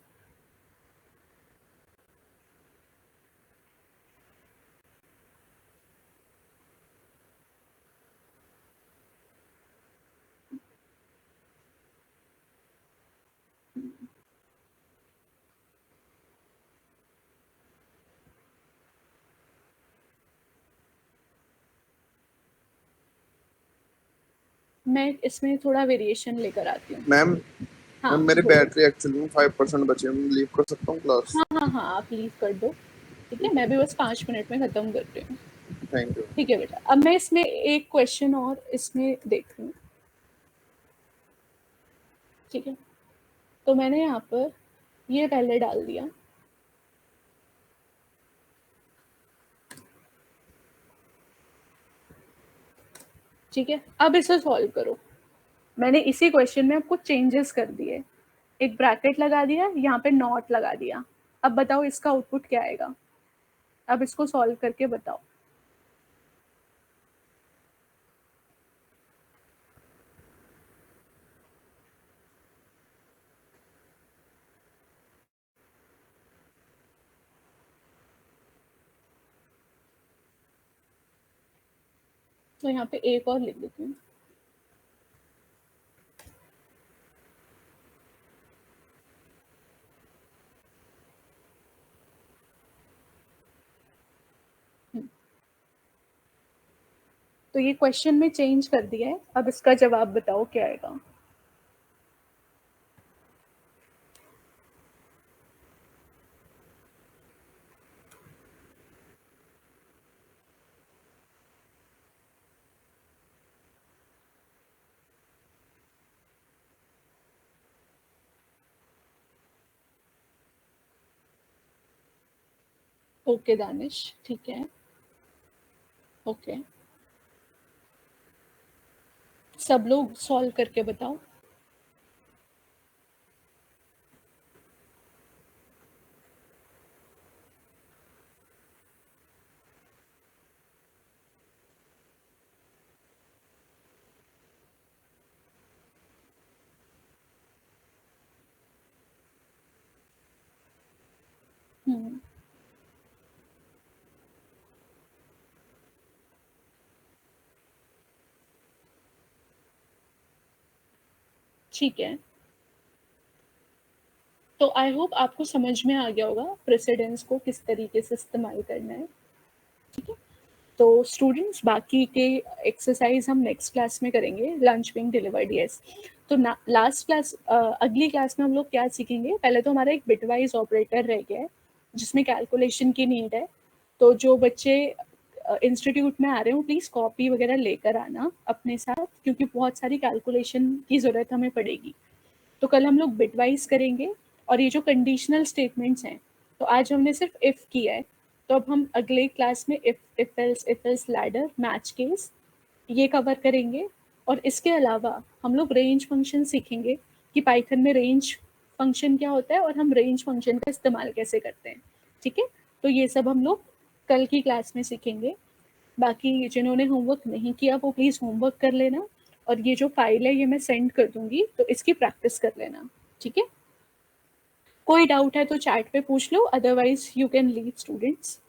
मैं इसमें थोड़ा वेरिएशन लेकर आती हूँ। मैम, हाँ मेरी बोलो। बैटरी एक्चुअली में 5% बची है, मैं लीव कर सकता हूँ क्लास? हाँ हाँ हाँ, आप लीव कर दो, ठीक है, मैं भी बस 5 मिनट में खत्म कर रही हूँ। Thank you. ठीक है बेटा, अब मैं इसमें एक क्वेश्चन और इसमें देख रही हूँ, ठीक है। तो मैंने यहाँ पर ये पहले डाल दिया, ठीक है। अब इसे सॉल्व करो। मैंने इसी क्वेश्चन में आपको चेंजेस कर दिए, एक ब्रैकेट लगा दिया, यहाँ पे नॉट लगा दिया। अब बताओ इसका आउटपुट क्या आएगा? अब इसको सॉल्व करके बताओ। तो यहाँ पे एक और लिख देती हूँ। तो ये क्वेश्चन में चेंज कर दिया है। अब इसका जवाब बताओ क्या आएगा? ओके दानिश, ठीक है। ओके, सब लोग सॉल्व करके बताओ। हम्म, ठीक है। तो आई होप आपको समझ में आ गया होगा प्रेसिडेंस को किस तरीके से इस्तेमाल करना है। ठीक है, तो स्टूडेंट्स बाकी के एक्सरसाइज हम नेक्स्ट क्लास में करेंगे। Lunch being delivered, yes. तो लास्ट क्लास, अगली क्लास में हम लोग क्या सीखेंगे? पहले तो हमारा एक बिटवाइज ऑपरेटर रह गया है जिसमें कैलकुलेशन की नीड है। तो जो बच्चे इंस्टीट्यूट में आ रहे हो प्लीज़ कॉपी वगैरह लेकर आना अपने साथ, क्योंकि बहुत सारी कैलकुलेशन की ज़रूरत हमें पड़ेगी। तो कल हम लोग बिटवाइज करेंगे। और ये जो कंडीशनल स्टेटमेंट्स हैं, तो आज हमने सिर्फ इफ़ किया है, तो अब हम अगले क्लास में if else ladder, match case ये कवर करेंगे। और इसके अलावा हम लोग रेंज फंक्शन सीखेंगे कि पाइथन में रेंज फंक्शन क्या होता है और हम रेंज फंक्शन का इस्तेमाल कैसे करते हैं। ठीक है, तो ये सब हम लोग कल की क्लास में सीखेंगे। बाकी जिन्होंने होमवर्क नहीं किया वो प्लीज़ होमवर्क कर लेना। और ये जो फाइल है ये मैं सेंड कर दूंगी, तो इसकी प्रैक्टिस कर लेना। ठीक है, कोई डाउट है तो चैट पे पूछ लो, otherwise you can leave students.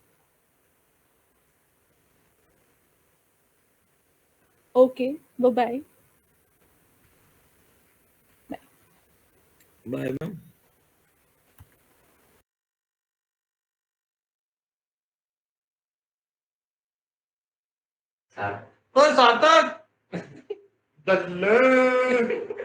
Okay, bye. Bye ma'am. ओ सार्थक दल्ले